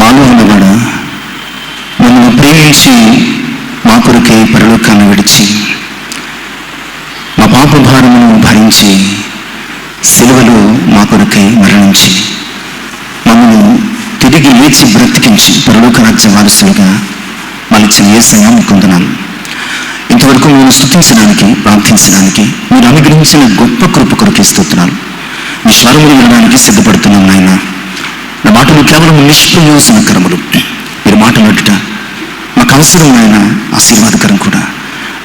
మాలో ఉన్నవాడా, మమ్మల్ని ప్రేమించి మా కొరకే పరలోకాన్ని విడిచి మా పాప భారమును భరించి సిలువలో మా కొరకై మరణించి మమ్మల్ని తిరిగి లేచి బ్రతికించి పరలోక రాజ్య వారసులుగా మలిచిన యేసయ్య మీకు వందనాలు. ఇంతవరకు మీరు స్తుతించడానికి, ప్రార్థించడానికి మీరు అనుగ్రహించిన గొప్ప కృప కొరకే స్తోత్రాలు. మీ స్వరములు వినడానికి సిద్ధపడుతున్నాం నాయన. నా మాటలు కేవలం నిష్ప్రయోజనకరములు. మీరు మాట్లాడుట మాకు అవసరం నాయన, ఆశీర్వాదకరం కూడా.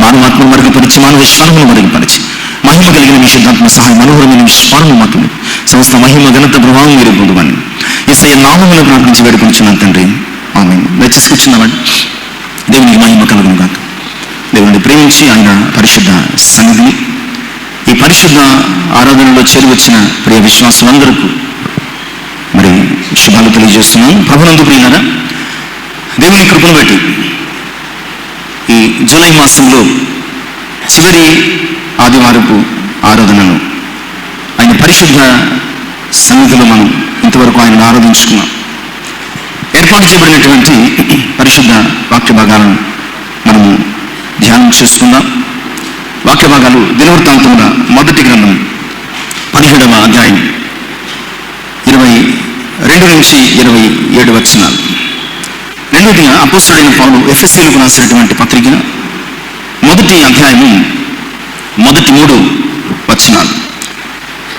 మానవాత్మను మరుగుపరిచి, మానవ స్వరమును మరుగుపరిచి, మహిమ కలిగిన మీ శుద్ధాత్మ సహాయం, మనోహరమైన మీ స్వరము మాకు సమస్త మహిమ ఘనత ప్రభావం మీరు పొందుమని యేసయ్య నామములో ప్రార్థించి వేడుకొంచున్నాను తండ్రి, ఆమేన్. దయచేసి కూర్చున్నామండి. దేవునికి మహిమ కలుగును గాక. దేవుడిని ప్రేమించి ఆయన పరిశుద్ధ సన్నిధిని, ఈ పరిశుద్ధ ఆరాధనలో చేరి వచ్చిన ప్రియ విశ్వాసులందరికీ మరి శుభాలు తెలియజేస్తున్నాను. ప్రభునందు ప్రియులారా, దేవుని కృపను బట్టి ఈ జూలై మాసంలో చివరి ఆదివారపు ఆరాధనను ఆయన పరిశుద్ధ సన్నిధిలో మనం ఇంతవరకు ఆయన ఆరాధించుకున్నాం. ఏర్పాటు చేయబడినటువంటి పరిశుద్ధ వాక్య భాగాలను మనము ధ్యానం చేసుకుందాం. వాక్య భాగాలు దినవృత్తాంతముల మొదటి గ్రంథం 17వ అధ్యాయం 22 నుంచి 27 వచనాలు. రెండవదిగా అపోస్తలుడైన పౌలు ఎఫెసీయులకు రాసినటువంటి పత్రిక మొదటి అధ్యాయము మొదటి 3 వచనాలు.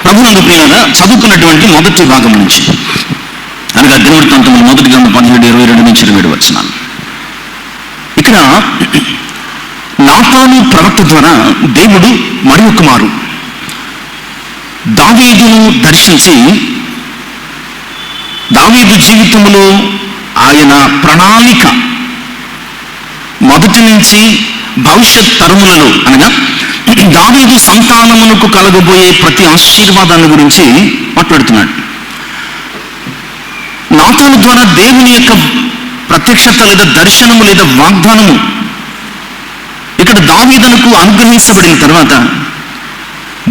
ప్రభునందు ప్రియులారా, చదువుకున్నటువంటి మొదటి భాగం నుంచి అనగా దినవృత్తాంతముల మొదటి గ్రంథం 17, 22 నుంచి 27 వచనాలు. ఇక్కడ నాతాను ప్రవక్త ద్వారా దేవుడు మరి ఒక మారు దావీదును దర్శించి దావీదు జీవితంలో ఆయన ప్రణాళిక మొదటి నుంచి భవిష్యత్ తరములలో అనగా దావీదు సంతానమునకు కలగబోయే ప్రతి ఆశీర్వాదాన్ని గురించి మాట్లాడుతున్నాడు. నాతాను ద్వారా దేవుని యొక్క ప్రత్యక్షత లేదా దర్శనము లేదా వాగ్దానము ఇక్కడ దావీదునకు అనుగ్రహించబడిన తర్వాత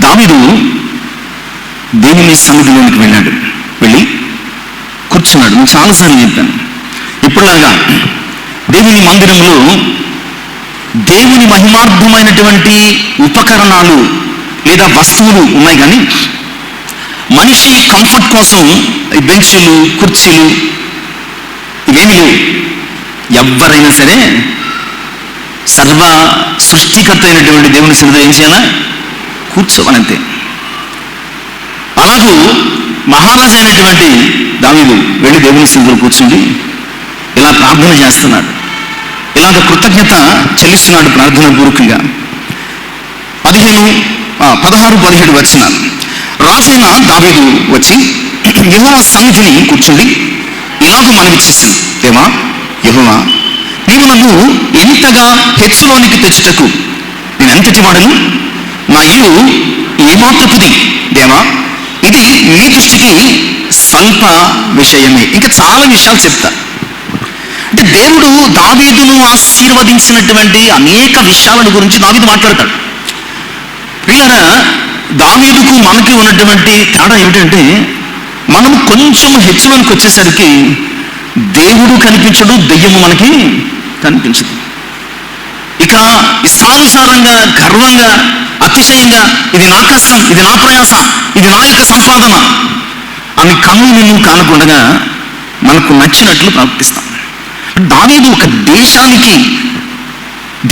దావీదు దేవుని సన్నిధిలోనికి వెళ్ళాడు. వెళ్ళి కూర్చున్నాడు. నేను చాలాసార్లు చెప్పాను. ఇప్పుడులాగా దేవుని మందిరంలో దేవుని మహిమార్థమైనటువంటి ఉపకరణాలు లేదా వస్తువులు ఉన్నాయి, కానీ మనిషి కంఫర్ట్ కోసం ఈ బెంచీలు, కుర్చీలు ఇవేమీ లేవు. ఎవరైనా సరే సర్వ సృష్టికర్త అయినటువంటి దేవుని సన్నిధిలో ఏం చేయాలా? కూర్చోవాలంతే. అలాగూ మహారాజు అయినటువంటి దావీదు వెళ్ళి దేవుని సన్నిధిలో కూర్చుండి ఇలా ప్రార్థన చేస్తున్నాడు. ఇలాగ కృతజ్ఞత చెల్లిస్తున్నాడు ప్రార్థన పూర్వకంగా. 16-17 వచనాలు. రాజైన దావీదు వచ్చి యెహోవా సన్నిధిని కూర్చుండి ఇలాగూ మనవి చేశాను, దేవా యెహోవా, నీవు నన్ను ఎంతగా హెచ్చులోనికి తెచ్చుటకు నేను ఎంతటి వాడను? నా ఇల్లు ఏమాత్రపుది దేవా, ఇది నీ దృష్టికి స్వల్ప విషయమే. ఇంకా చాలా విషయాలు చెప్తా. అంటే దేవుడు దావీదును ఆశీర్వదించినటువంటి అనేక విషయాల గురించి దావీదు మాట్లాడతాడు. ప్రియులారా, దావీదుకు మనకి ఉన్నటువంటి తేడా ఏమిటంటే, మనం కొంచెం హెచ్చులోనికి వచ్చేసరికి దేవుడు కనిపించడు, దెయ్యము మనకి కనిపించదు. ఇక ఇష్టానుసారంగా, గర్వంగా, అతిశయంగా ఇది నా కష్టం, ఇది నా ప్రయాసం, ఇది నా యొక్క సంపాదన అని కన్ను నిన్ను కానకుండా మనకు నచ్చినట్లు ప్రవర్తిస్తాం. దావీదు ఒక దేశానికి,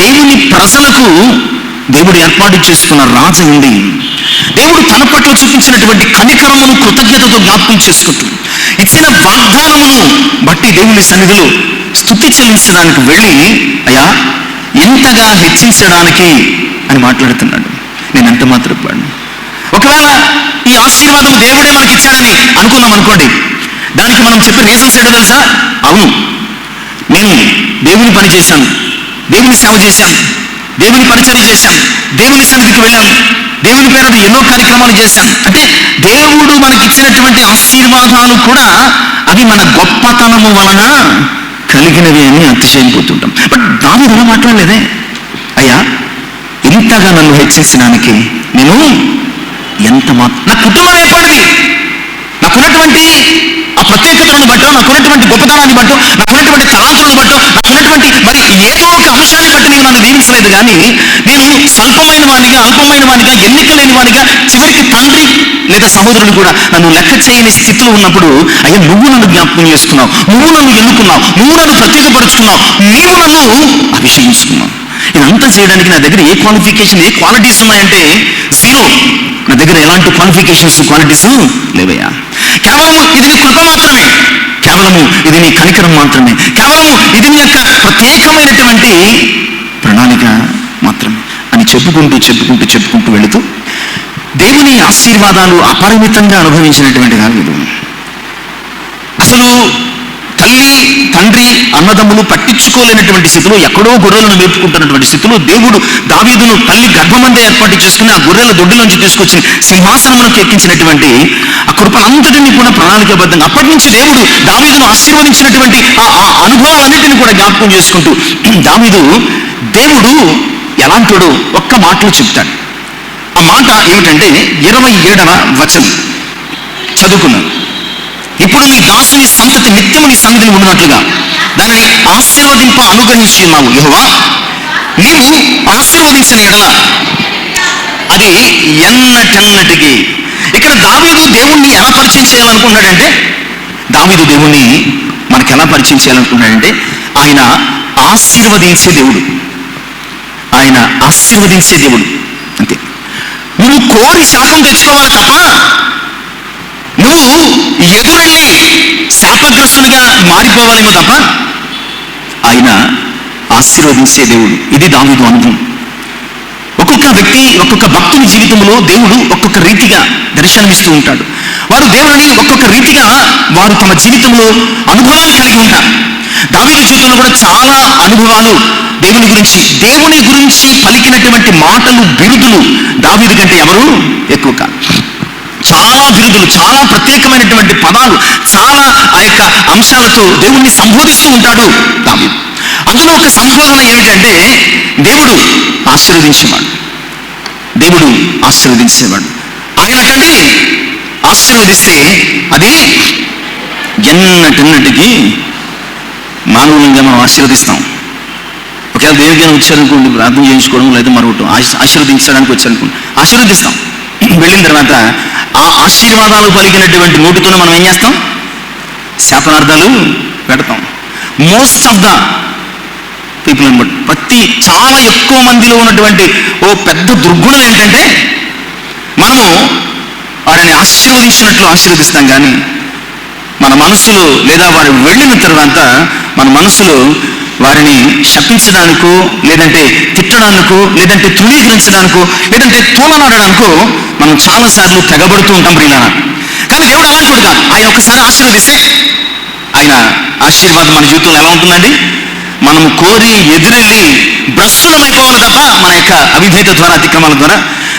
దేవుని ప్రజలకు దేవుడు ఏర్పాటు చేసుకున్న రాజు ఉంది. దేవుడు తన పట్ల చూపించినటువంటి కనికరమును కృతజ్ఞతతో జ్ఞాపకం చేసుకుంటూ ఇచ్చిన వాగ్దానమును బట్టి దేవుని సన్నిధిలో స్తుతి చెల్లించడానికి వెళ్ళి, అయ్యా ఎంతగా హెచ్చించడానికి అని మాట్లాడుతున్నాడు. నేను ఎంత మాత్రం పడిన ఒకవేళ ఈ ఆశీర్వాదం దేవుడే మనకి ఇచ్చాడని అనుకున్నాం అనుకోండి, దానికి మనం చెప్పే రీజన్స్ ఏంటో తెలుసా? అవును, నేను దేవుని పని చేశాను, దేవుని సేవ చేశాను, దేవుని పరిచర్య చేశాను, దేవుని సన్నిధికి వెళ్ళాను, దేవుని పేరుతో ఎన్నో కార్యక్రమాలు చేశాను. అంటే దేవుడు మనకిచ్చినటువంటి ఆశీర్వాదాలు కూడా అవి మన గొప్పతనము వలన కలిగినవి అని అతిశయిపోతుంటాం. బట్ దావీదు ఎలా మాట్లాడలేదే, అయ్యా ఇంతగా నన్ను హెచ్చించడానికి నేను ఎంత నా కుటుంబం ఏర్పడింది, నాకున్నటువంటి ప్రత్యేకతలను బట్టో, నాకున్నటువంటి గొప్పతనాన్ని బట్టో, నాకున్నటువంటి తలాంతులను బట్టో, నాకున్నటువంటి మరి ఏదో ఒక అంశాన్ని బట్టి నీవు నన్ను దీవించలేదు. కానీ నేను స్వల్పమైన వానిగా, అల్పమైన వానిగా, ఎన్నిక లేని వానిగా, చివరికి తండ్రి లేదా సహోదరులు కూడా నన్ను లెక్క చేయని స్థితిలో ఉన్నప్పుడు, అయ్యా నువ్వు నన్ను జ్ఞాపకం చేసుకున్నావు, నువ్వు నన్ను ఎన్నుకున్నావు, నువ్వు నన్ను ప్రత్యేకపరుచుకున్నావు, నీవు నన్ను అభిషేకించుకున్నావు. ఇదంతా చేయడానికి నా దగ్గర ఏ క్వాలిఫికేషన్, ఏ క్వాలిటీస్ ఉన్నాయంటే జీరో. నా దగ్గర ఎలాంటి క్వాలిఫికేషన్స్, క్వాలిటీస్ లేవయ్యా. కేవలము ఇది నీ కృప మాత్రమే, కేవలము ఇది నీ కనికరం మాత్రమే, కేవలము ఇది నీ యొక్క ప్రత్యేకమైనటువంటి ప్రణాళిక మాత్రమే అని చెప్పుకుంటూ వెళుతూ దేవుని ఆశీర్వాదాలు అపరిమితంగా అనుభవించినటువంటి దావీదు అసలు తల్లి, తండ్రి, అన్నదమ్ములు పట్టించుకోలేనటువంటి స్థితిలో, ఎక్కడో గొర్రెలను మేపుకుంటున్నటువంటి స్థితిలో దేవుడు దావీదును తల్లి గర్భమందే ఏర్పాటు చేసుకుని ఆ గొర్రెల దొడ్డిలోంచి తీసుకొచ్చి సింహాసనములకు ఎక్కించినటువంటి ఆ కృపనంతటిని కూడా ప్రణాళికాబద్ధంగా అప్పటి నుంచి దేవుడు దావీదును ఆశీర్వదించినటువంటి ఆ అనుభవాలన్నింటినీ కూడా జ్ఞాపకం చేసుకుంటూ దేవుడు ఎలాంటోడో ఒక్క మాటలో చెప్తాడు. ఆ మాట ఏమిటంటే 27వ వచనం చదువుకున్నాను. ఇప్పుడు నీ దాసుని సంతతి నిత్యము నీ సన్నిధిని ఉన్నట్లుగా దానిని ఆశీర్వదింప అనుగ్రహించి ఉన్నావు యెహోవా. నీవు ఆశీర్వదించిన ఎడల అది ఎన్నటెన్నటికి. ఇక్కడ దావీదు దేవుణ్ణి ఎలా పరిచయం చేయాలనుకున్నాడంటే, దావీదు దేవుణ్ణి మనకు ఎలా పరిచయం చేయాలనుకున్నాడంటే, ఆయన ఆశీర్వదించే దేవుడు, ఆయన ఆశీర్వదించే దేవుడు. అంతే. నువ్వు కోరి శాపం తెచ్చుకోవాలి తప్ప, నువ్వు ఎదురెళ్ళి శాపగ్రస్తునిగా మారిపోవాలేమో తప్ప, ఆయన ఆశీర్వదించే దేవుడు. ఇది దావీదు అనుభవం. ఒక్కొక్క వ్యక్తి, ఒక్కొక్క భక్తుని జీవితంలో దేవుడు ఒక్కొక్క రీతిగా దర్శనమిస్తూ ఉంటాడు. వారు దేవుడిని ఒక్కొక్క రీతిగా వారు తమ జీవితంలో అనుభవాలు కలిగి ఉంటారు. దావీదు జీవితంలో కూడా చాలా అనుభవాలు దేవుని గురించి పలికినటువంటి మాటలు, బిరుదులు దావీదు కంటే ఎవరు ఎక్కువ కాదు. చాలా బిరుదులు, చాలా ప్రత్యేకమైనటువంటి పదాలు, చాలా ఆ యొక్క అంశాలతో దేవుణ్ణి సంబోధిస్తూ ఉంటాడు దావీదు. అందులో ఒక సంబోధన ఏమిటంటే, దేవుడు ఆశీర్వదించేవాడు. ఆయన తండ్రి ఆశీర్వదిస్తే అది ఎన్నటెన్నటికి. మానవులంగా మనం ఆశీర్వదిస్తాం. ఒకవేళ దేనికైనా వచ్చారనుకోండి, ప్రార్థన చేయించుకోవడం లేదా మరొకటి ఆశీర్వదించడానికి వచ్చారనుకోండి, ఆశీర్వదిస్తాం. వెళ్ళిన తర్వాత ఆ ఆశీర్వాదాలు పలికినటువంటి నోటితోనే మనం ఏం చేస్తాం? శాపనార్థాలు పెడతాం. మోస్ట్ ఆఫ్ ద పీపుల్ అనమాట. చాలా ఎక్కువ మందిలో ఉన్నటువంటి ఓ పెద్ద దుర్గుణం ఏంటంటే, మనము వారిని ఆశీర్వదించినట్లు ఆశీర్వదిస్తాం, కానీ మన మనసులో లేదా వారు వెళ్ళిన తర్వాత మన మనసులో వారిని శపించడానికో, లేదంటే తిట్టడానికో, లేదంటే తృణీకరించడానికో, లేదంటే తూలనాడడానికో మనం చాలాసార్లు తెగబడుతూ ఉంటాం ప్రియులారా. కానీ దేవుడు అలాంటి కాదు. ఆయన ఒకసారి ఆశీర్వదిస్తే ఆయన ఆశీర్వాదం మన జీవితంలో ఎలా ఉంటుందండి? మనం కోరి ఎదురెళ్ళి భ్రష్టులమైపోవాలి తప్ప, మన యొక్క అవిధేయత ద్వారా, అతిక్రమాల ద్వారా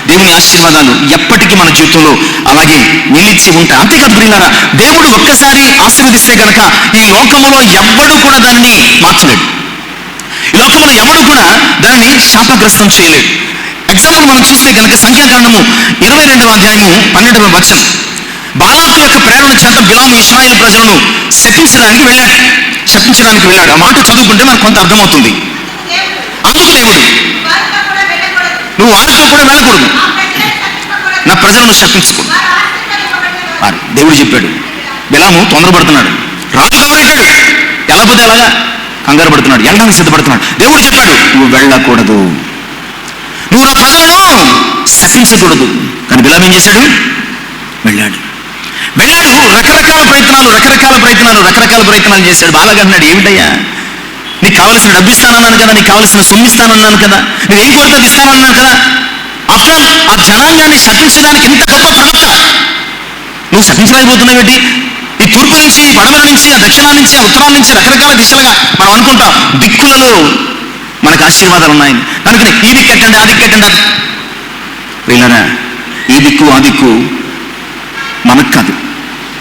దేవుని ఆశీర్వాదాలు ఎప్పటికీ మన జీవితంలో అలాగే నిలిచి ఉంటాయి. అంతేకాదు ప్రియులారా, దేవుడు ఒక్కసారి ఆశీర్వదిస్తే కనుక ఈ లోకములో ఎవ్వడూ కూడా దానిని మార్చలేడు. ఈ లోకంలో ఎవడు కూడా దానిని శాపగ్రస్తం చేయలేడు. ఎగ్జాంపుల్ మనం చూస్తే కనుక సంఖ్యాకాండము 22వ అధ్యాయము 12వ వచనం. బాలాకు యొక్క ప్రేరణ చేత బిలాము ఇశ్రాయేలు ప్రజలను శపించడానికి వెళ్ళాడు. ఆ మాట చదువుకుంటే మనకు కొంత అర్థమవుతుంది. అందుకు దేవుడు, నువ్వు వారితో కూడా వెళ్ళకూడదు, నా ప్రజలను శపించకూడదు. దేవుడు చెప్పాడు. బిలాము తొందరపడుతున్నాడు, రాజు కబరెట్టాడు, ఎలాపోతే అలాగా కంగారు పడుతున్నాడు, వెళ్ళడానికి సిద్ధపడుతున్నాడు. దేవుడు చెప్పాడు, నువ్వు వెళ్ళకూడదు, నువ్వు నా ప్రజలను శపించకూడదు. కానీ బిలాము ఏం చేశాడు? వెళ్ళాడు. రకరకాల ప్రయత్నాలు చేశాడు. బాలాగా అన్నాడు, ఏమిటయ్యా, నీకు కావలసిన డబ్బు ఇస్తానన్నాను కదా, నీకు కావలసిన సొమ్ము ఇస్తానన్నాను కదా, నువ్వేం కోరుతుంది ఇస్తానన్నాను కదా. ఆఫ్టర్ ఆ జనాంగాన్ని శపించడానికి ఇంత గొప్ప ప్రవక్త నువ్వు శపించలేకపోతున్నావు ఏంటి? ఈ తూర్పు నుంచి, పడమర నుంచి, ఆ దక్షిణాల నుంచి, ఆ ఉత్తరాల నుంచి రకరకాల దిశలుగా మనం అనుకుంటాం దిక్కులలో మనకు ఆశీర్వాదాలు ఉన్నాయని. కనుక ఈ దిక్కు ఎట్టండి, ఆ దిక్కు ఎట్టండి. వీళ్ళరా, ఈ దిక్కు ఆ దిక్కు మనకు కాదు.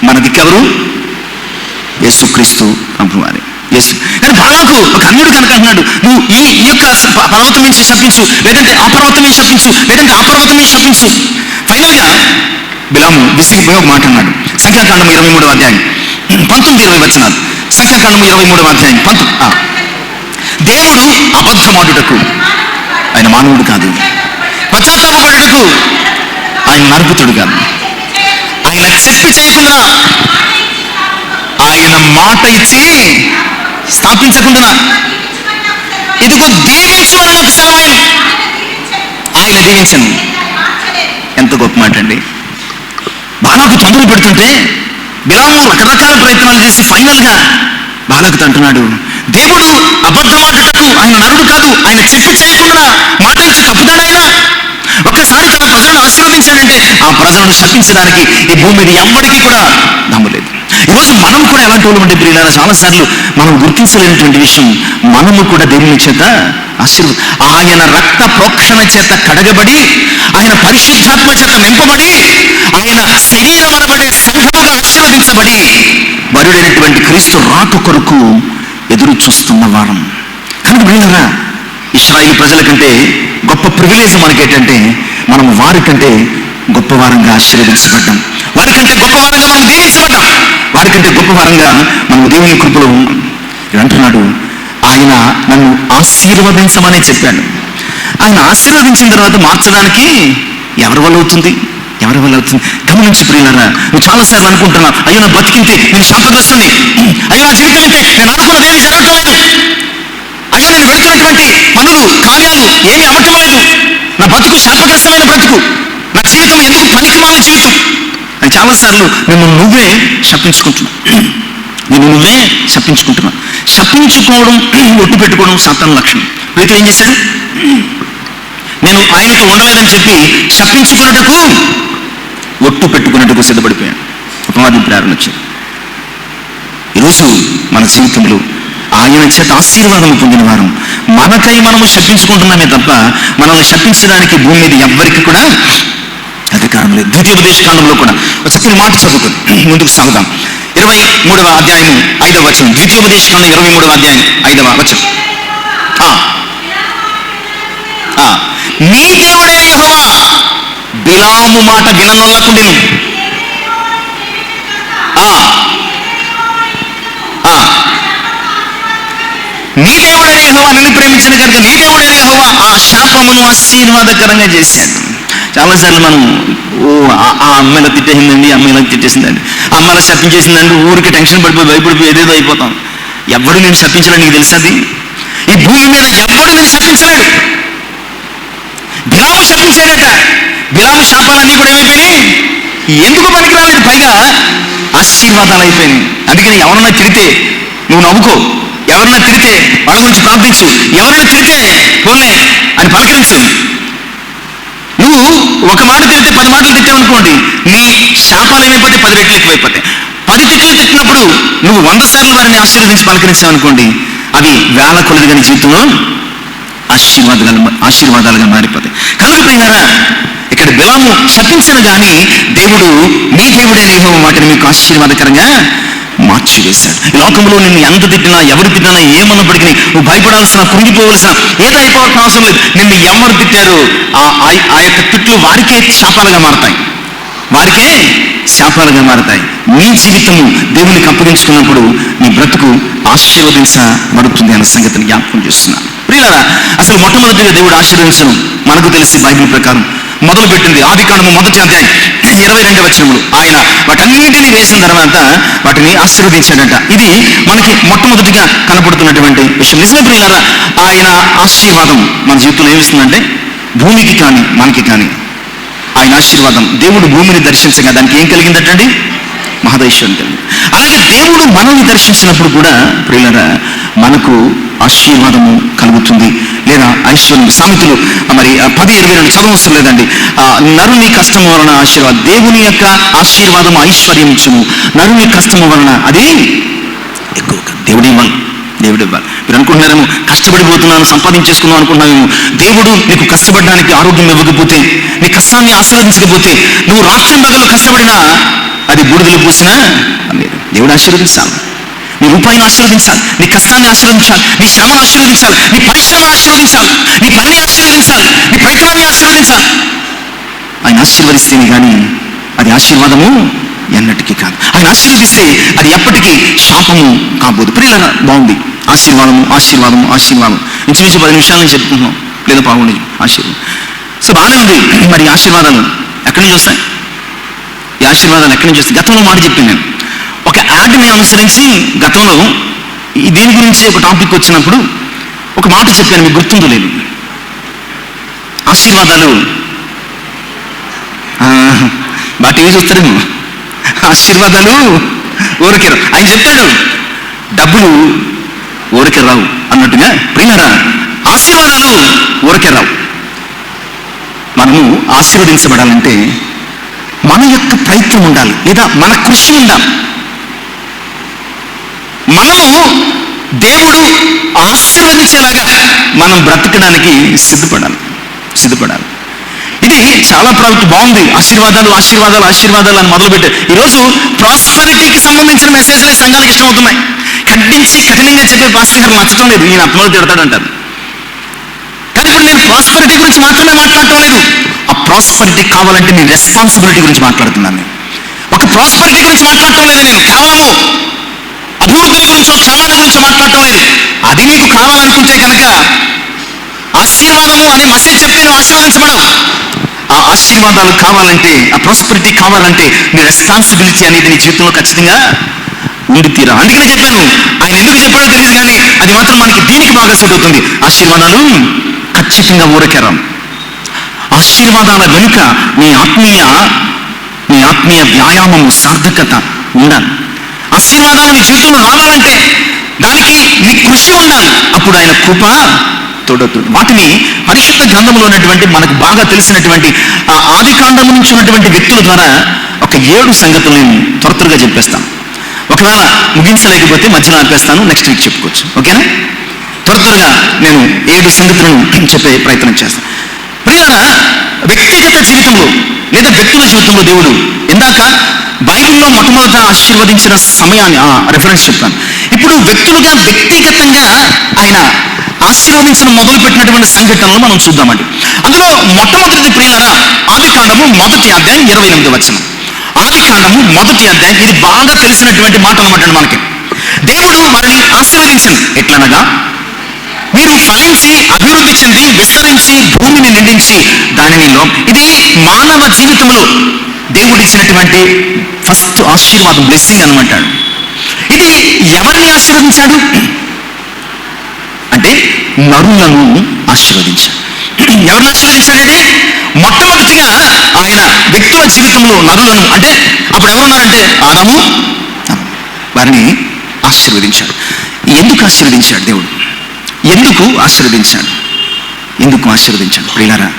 మన దిక్కు ఎవరు? యేసుక్రీస్తు ప్రభువారే. కానీ బాలాకు ఒక అన్యుడు కనుక అంటున్నాడు, నువ్వు ఈ యొక్క పర్వతం నుంచి శపించు, లేదంటే ఆ పర్వతం మీద శపించు, లేదంటే ఆ పర్వతం మీద శపించు. ఫైనల్గా బిలాము విసిగిపోయి ఒక మాట అన్నాడు. సంఖ్యాకాండం 23వ అధ్యాయం 19-20 వచనాలు. సంఖ్యాకాండము 23వ అధ్యాయం 19. దేవుడు అబద్ధమాడుటకు ఆయన మానవుడు కాదు, పశ్చాత్తాపడుటకు ఆయన నరపుతుడు కాదు. ఆయన చెప్పి చేయకుండా, ఆయన మాట ఇచ్చి స్థాపించకుండా, ఇదిగో దీవించుమని నాకు సెలవు, ఆయన దీవించను. ఎంత గొప్ప మాట అండి. బాలాకు తొందర పెడుతుంటే బిలాము రకరకాల ప్రయత్నాలు చేసి ఫైనల్గా బాలాకుతో అంటున్నాడు, దేవుడు అబద్ధమాడుటకు ఆయన నరుడు కాదు, ఆయన చెప్పి చేయకుండా మాట ఇచ్చి తప్పుతాడు. ఆయన ఒక్కసారి తన ప్రజలను ఆశీర్వదించాడంటే ఆ ప్రజలను శపించడానికి ఈ భూమి మీద ఎవ్వరికీ కూడా నమ్మలేదు. ఈరోజు మనం కూడా ఎలాంటి వాళ్ళు అంటే ప్రియులారా, చాలాసార్లు మనం గుర్తించలేనటువంటి విషయం, మనము కూడా దేవుని చేత ఆయన రక్త ప్రోక్షణ చేత కడగబడి, ఆయన పరిశుద్ధాత్మ చేత నింపబడి, ఆయన శరీరం అనబడే సంఘముగా ఆశీర్వదించబడి, వరుడైనటువంటి క్రీస్తు రాక కొరకు ఎదురు చూస్తున్న వారం. కనుక ప్రియులారా, ఇశ్రాయేలు ప్రజల కంటే గొప్ప ప్రివిలేజ్ మనకేంటంటే, మనం వారికంటే గొప్పవారంగా ఆశీర్వదించబడ్డాం, వారికంటే గొప్పవారంగా మనం దీవించబడ్డాం, వారికంటే గొప్పవారంగా మనం దేవుని కృపలో ఉన్నాం. అంటున్నాడు, ఆయన నన్ను ఆశీర్వదించమని చెప్పాడు. ఆయన ఆశీర్వదించిన తర్వాత మార్చడానికి ఎవరి వల్ల అవుతుంది? ఎవరి వల్ల అవుతుంది? గమనించి ప్రియులారా, నువ్వు చాలాసార్లు అనుకుంటున్నావు, అయ్యో నా బతికింటే నేను శాపగ్రస్తుని, అయ్యో నా జీవితం ఇంతే, నేను అనుకున్నదేమి జరగట్లేదు, అయ్యో నేను వెళుతున్నటువంటి పనులు కార్యాలు ఏమీ అవటం లేదు, నా బతుకు శాపగ్రస్తమైన బ్రతుకు, నా జీవితం ఎందుకు పనికిమాలిన జీవితం అని చాలాసార్లు నిన్ను నువ్వే శపించుకుంటున్నావు. శపించుకోవడం, ఒట్టు పెట్టుకోవడం సాతాను లక్షణం. వీటిలో ఏం చేశాడు? నేను ఆయనతో ఉండలేదని చెప్పి శపించుకున్నటకు, ఒట్టు పెట్టుకున్నట్టుకు సిద్ధపడిపోయాను. అపవాది ప్రేరణ వచ్చింది. ఈరోజు మన జీవితంలో ఆయన చేత ఆశీర్వాదం పొందిన వారం, మనకై మనము శపించుకుంటున్నామే తప్ప మనల్ని శపించడానికి భూమి మీద ఎవ్వరికి కూడా అధికారం లేదు. ద్వితీయోపదేశకాండంలో కూడా ఒక చక్కని మాట చదువుకుని ముందుకు సాగుదాం. 23వ అధ్యాయం 5వ వచనం. ద్వితీయోపదేశకాండం 23వ అధ్యాయం 5వ వచనం. నీ దేవుడే యెహోవా బిలాము మాట విననొల్లకుండెను. నీ దేవుడైన యెహోవా నిన్ను ప్రేమించిన కనుక నీ దేవుడైన యెహోవా ఆ శాపమును ఆశీర్వాదకరంగా చేశాడు. చాలాసార్లు మనం ఆ అమ్మాయిలా తిట్టేసిందండి, అమ్మాయిలా తిట్టేసిందండి, అమ్మాయిలా శపించేసిందండి, ఊరికి టెన్షన్ పడిపోయి భయపడిపోయి ఏదేదో అయిపోతాం. ఎవ్వడు నేను శపించలేడు, నీకు తెలుసా? అది ఈ భూమి మీద ఎవ్వడు నేను శపించలేడు. బిలాము శపించాడట. బిలాము శాపాలన్నీ కూడా ఏమైపోయినాయి? ఎందుకు పనికిరాలేదు, పైగా ఆశీర్వాదాలు అయిపోయినాయి. అందుకని ఎవరన్నా తిడితే నువ్వు నవ్వుకో, ఎవరన్నా తిడితే వాళ్ళ గురించి ప్రార్థించు, ఎవరన్నా తిడితే పోలే అని పలకరించు. నువ్వు ఒక మాట తిడితే 10 మాటలు తిట్టావనుకోండి, నీ శాపాలు ఏమైపోతే 10 రెట్లు ఎక్కువైపోతాయి. 10 తిట్లు తిట్టినప్పుడు నువ్వు 100 సార్లు వారిని ఆశీర్వదించి పలకరించావనుకోండి, అవి వేల కొలదిగా నీ జీవితంలో ఆశీర్వాదాలుగా మారిపోతాయి. కనుక ప్రియులారా, ఇక్కడ బిలాము శపించిన గాని దేవుడు నీ దేవుడే యెహోవా మాటని మీకు ఆశీర్వాదకరంగా మార్చివేశాడు. ఈ లోకంలో నిన్ను ఎంత తిట్టినా, ఎవరు తిట్టినా, ఏమన్నప్పటికీ నువ్వు భయపడాల్సిన, కృంగిపోవలసిన, ఏదో అయిపోవాల్సిన అవసరం లేదు. నిన్ను ఎవరు తిట్టారో ఆ యొక్క తిట్లు వారికే శాపాలుగా మారతాయి, వారికే శాపాలుగా మారతాయి. నీ జీవితము దేవునికి అప్పగించుకున్నప్పుడు నీ బ్రతుకు ఆశీర్వదించబడుతుంది అన్న సంగతిని జ్ఞాపకం చేస్తున్నాను. ప్రియులారా, అసలు మొట్టమొదటిగా దేవుడు ఆశీర్వదించడం మనకు తెలిసి బైబిల్ ప్రకారం మొదలుపెట్టింది ఆదికాండము 1వ అధ్యాయం 22వ వచనములు. ఆయన వాటన్నింటినీ వేసిన తర్వాత వాటిని ఆశీర్వదించాడంట. ఇది మనకి మొట్టమొదటిగా కనపడుతున్నటువంటి విషయం. నిజమే ప్రియులారా, ఆయన ఆశీర్వాదం మన జీవితంలో ఏమిస్తుందంటే, భూమికి కానీ మనకి కానీ ఆయన ఆశీర్వాదం, దేవుడు భూమిని దర్శించగా దానికి ఏం కలిగిందటండి? మహదైశ్వర్యం కలిగింది. అలాగే దేవుడు మనల్ని దర్శించినప్పుడు కూడా ప్రియులారా మనకు ఆశీర్వాదము కలుగుతుంది, లేదా ఐశ్వర్యం. సామెతలు మరి 10:22 చదవవసరం లేదండి. నరుని కష్టము వలన ఆశీర్వాదం, దేవుని యొక్క ఆశీర్వాదం ఐశ్వర్యం ఇచ్చును, నరుని కష్టము వలన అది ఎక్కువ. దేవుడు ఇవ్వాలి. మీరు అనుకుంటున్నారేమో, కష్టపడిపోతున్నాను సంపాదించేసుకున్నావు అనుకుంటున్నావేమో. దేవుడు నీకు కష్టపడడానికి ఆరోగ్యం ఇవ్వకపోతే, నీ కష్టాన్ని ఆశీర్వదించకపోతే, నువ్వు రాత్రింబగలు కష్టపడినా అది బూడిదలు పూసినా లేదు. దేవుడు ఆశీర్వదించాలి, నీ రూపాయిని ఆశీర్వదించాలి, నీ కష్టాన్ని ఆశీర్వదించాలి, నీ శ్రమను ఆశీర్వదించాలి, నీ పరిశ్రమను ఆశీర్వదించాలి, నీ పనిని ఆశీర్వదించాలి, నీ ప్రయత్నాన్ని ఆశీర్వదించాలి. ఆయన ఆశీర్వదిస్తేనే కానీ అది ఆశీర్వాదము ఎన్నటికీ కాదు. ఆయన ఆశీర్వదిస్తే అది ఎప్పటికీ శాపము కాబోదు. ప్రియులారా, బాగుంది. ఆశీర్వాదము ఆశీర్వాదము ఆశీర్వాదం ఇంచుమించు 10 నిమిషాల నుంచి చెప్తున్నాం, లేదా బాగుంది ఆశీర్వాదం. సో బాగానే ఉంది. మరి ఆశీర్వాదాలు ఎక్కడి నుంచి వస్తాయి? ఈ ఆశీర్వాదాలు ఎక్కడి నుంచి వస్తాయి? గతంలో మాట చెప్పాను నేను. ఒక యాడ్ని అనుసరించి గతంలో దీని గురించి ఒక టాపిక్ వచ్చినప్పుడు ఒక మాట చెప్పాను, మీకు గుర్తుందో లేదు. ఆశీర్వాదాలు బాగా టీవీ చూస్తారేమో. ఆశీర్వాదాలు ఊరికే రావు. ఆయన చెప్పాడు డబ్బులు ఊరికే రావు అన్నట్టుగా. ప్రియులారా, ఆశీర్వాదాలు ఊరికే రావు. మనము ఆశీర్వదించబడాలంటే మన యొక్క ప్రయత్నం ఉండాలి, లేదా మన కృషి ఉండాలి. మనము దేవుడు ఆశీర్వదించేలాగా మనం బ్రతకడానికి సిద్ధపడాలి. ఇది చాలా బాగుంది. ఆశీర్వాదాలు ఆశీర్వాదాలు ఆశీర్వాదాలు అని మొదలుపెట్టారు. ఈరోజు ప్రాస్పరిటీకి సంబంధించిన మెసేజ్లే సంఘానికి ఇష్టమవుతున్నాయి. కఠినంగా చెప్పే పాస్టర్ గారు నచ్చడం లేదు, ఈయన అర్థంలో తిడతాడంటారు. కానీ ఇప్పుడు నేను ప్రాస్పరిటీ గురించి మాత్రమే మాట్లాడటం లేదు. ఆ ప్రాస్పరిటీ కావాలంటే నేను రెస్పాన్సిబిలిటీ గురించి మాట్లాడుతున్నాను. నేను ఒక ప్రాస్పరిటీ గురించి మాట్లాడటం లేదు. నేను కేవలము అభివృద్ధి గురించో క్షేమాన్ని గురించో మాట్లాడటం లేదు. అది నీకు కావాలనుకుంటే కనుక ఆశీర్వాదము అనే మెసేజ్ చెప్తే నువ్వు ఆశీర్వదించబడవు. ఆ ఆశీర్వాదాలు కావాలంటే, ఆ ప్రాస్పరిటీ కావాలంటే నీ రెస్పాన్సిబిలిటీ అనేది నీ జీవితంలో ఖచ్చితంగా ఉండి తీరా. అందుకనే చెప్పాను, ఆయన ఎందుకు చెప్పాడో తెలియదు కానీ అది మాత్రం మనకి దీనికి బాగా సూట్ అవుతుంది. ఆశీర్వాదాలు ఖచ్చితంగా ఊరకెరాం. ఆశీర్వాదాల వెనుక నీ ఆత్మీయ వ్యాయామము సార్థకత ఉండాలి. ఆశీర్వాదాలు నీ జీవితంలో రావాలంటే దానికి నీ కృషి ఉండాలి. అప్పుడు ఆయన కృప తోడవుతుంది. వాటిని పరిశుద్ధ గ్రంథంలో ఉన్నటువంటి మనకు బాగా తెలిసినటువంటి ఆ ఆది కాండము నుంచి ఉన్నటువంటి వ్యక్తుల ద్వారా ఒక 7 సంగతులు నేను త్వరగా చెప్పేస్తాను. ఒకవేళ ముగించలేకపోతే మధ్యలో ఆపేస్తాను, నెక్స్ట్ వీక్ చెప్పుకోవచ్చు. ఓకేనా? త్వరగా నేను 7 సంగతులను చెప్పే ప్రయత్నం చేస్తాను. ప్రియులారా, వ్యక్తిగత జీవితంలో లేదా వ్యక్తుల జీవితంలో దేవుడు ఇందాక బైబిల్లో మొట్టమొదట ఆశీర్వదించిన సమయాన్ని రెఫరెన్స్ చెప్తాను. ఇప్పుడు వ్యక్తిగతంగా ఆయన ఆశీర్వదించిన మొదలుపెట్టినటువంటి సంఘటనలు మనం చూద్దామండి. అందులో మొట్టమొదటిది ప్రియులారా, ఆది కాండము 1వ అధ్యాయం 28వ వచనం. ఆది కాండము 1వ అధ్యాయం. ఇది బాగా తెలిసినటువంటి మాట అనమాట మనకి. దేవుడు వారిని ఆశీర్వదించండి, ఎట్లనగా మీరు ఫలించి అభివృద్ధి చెంది విస్తరించి భూమిని నిండించి దానిని ఇది మానవ జీవితంలో దేవుడు ఇచ్చినటువంటి ఫస్ట్ ఆశీర్వాదం, బ్లెస్సింగ్ అనమాటాడు. ఇది ఎవరిని ఆశీర్వదించాడు అంటే నరులను ఆశీర్వదించాడు. ఎవరిని ఆశీర్వదించాడంటే మొట్టమొదటిగా ఆయన వ్యక్తుల జీవితంలో నరులను, అంటే అప్పుడు ఎవరున్నారంటే ఆదాము, వారిని ఆశీర్వదించాడు. ఎందుకు ఆశీర్వదించాడు దేవుడు? ఎందుకు ఆశీర్వదించాడు? ప్రియులారా,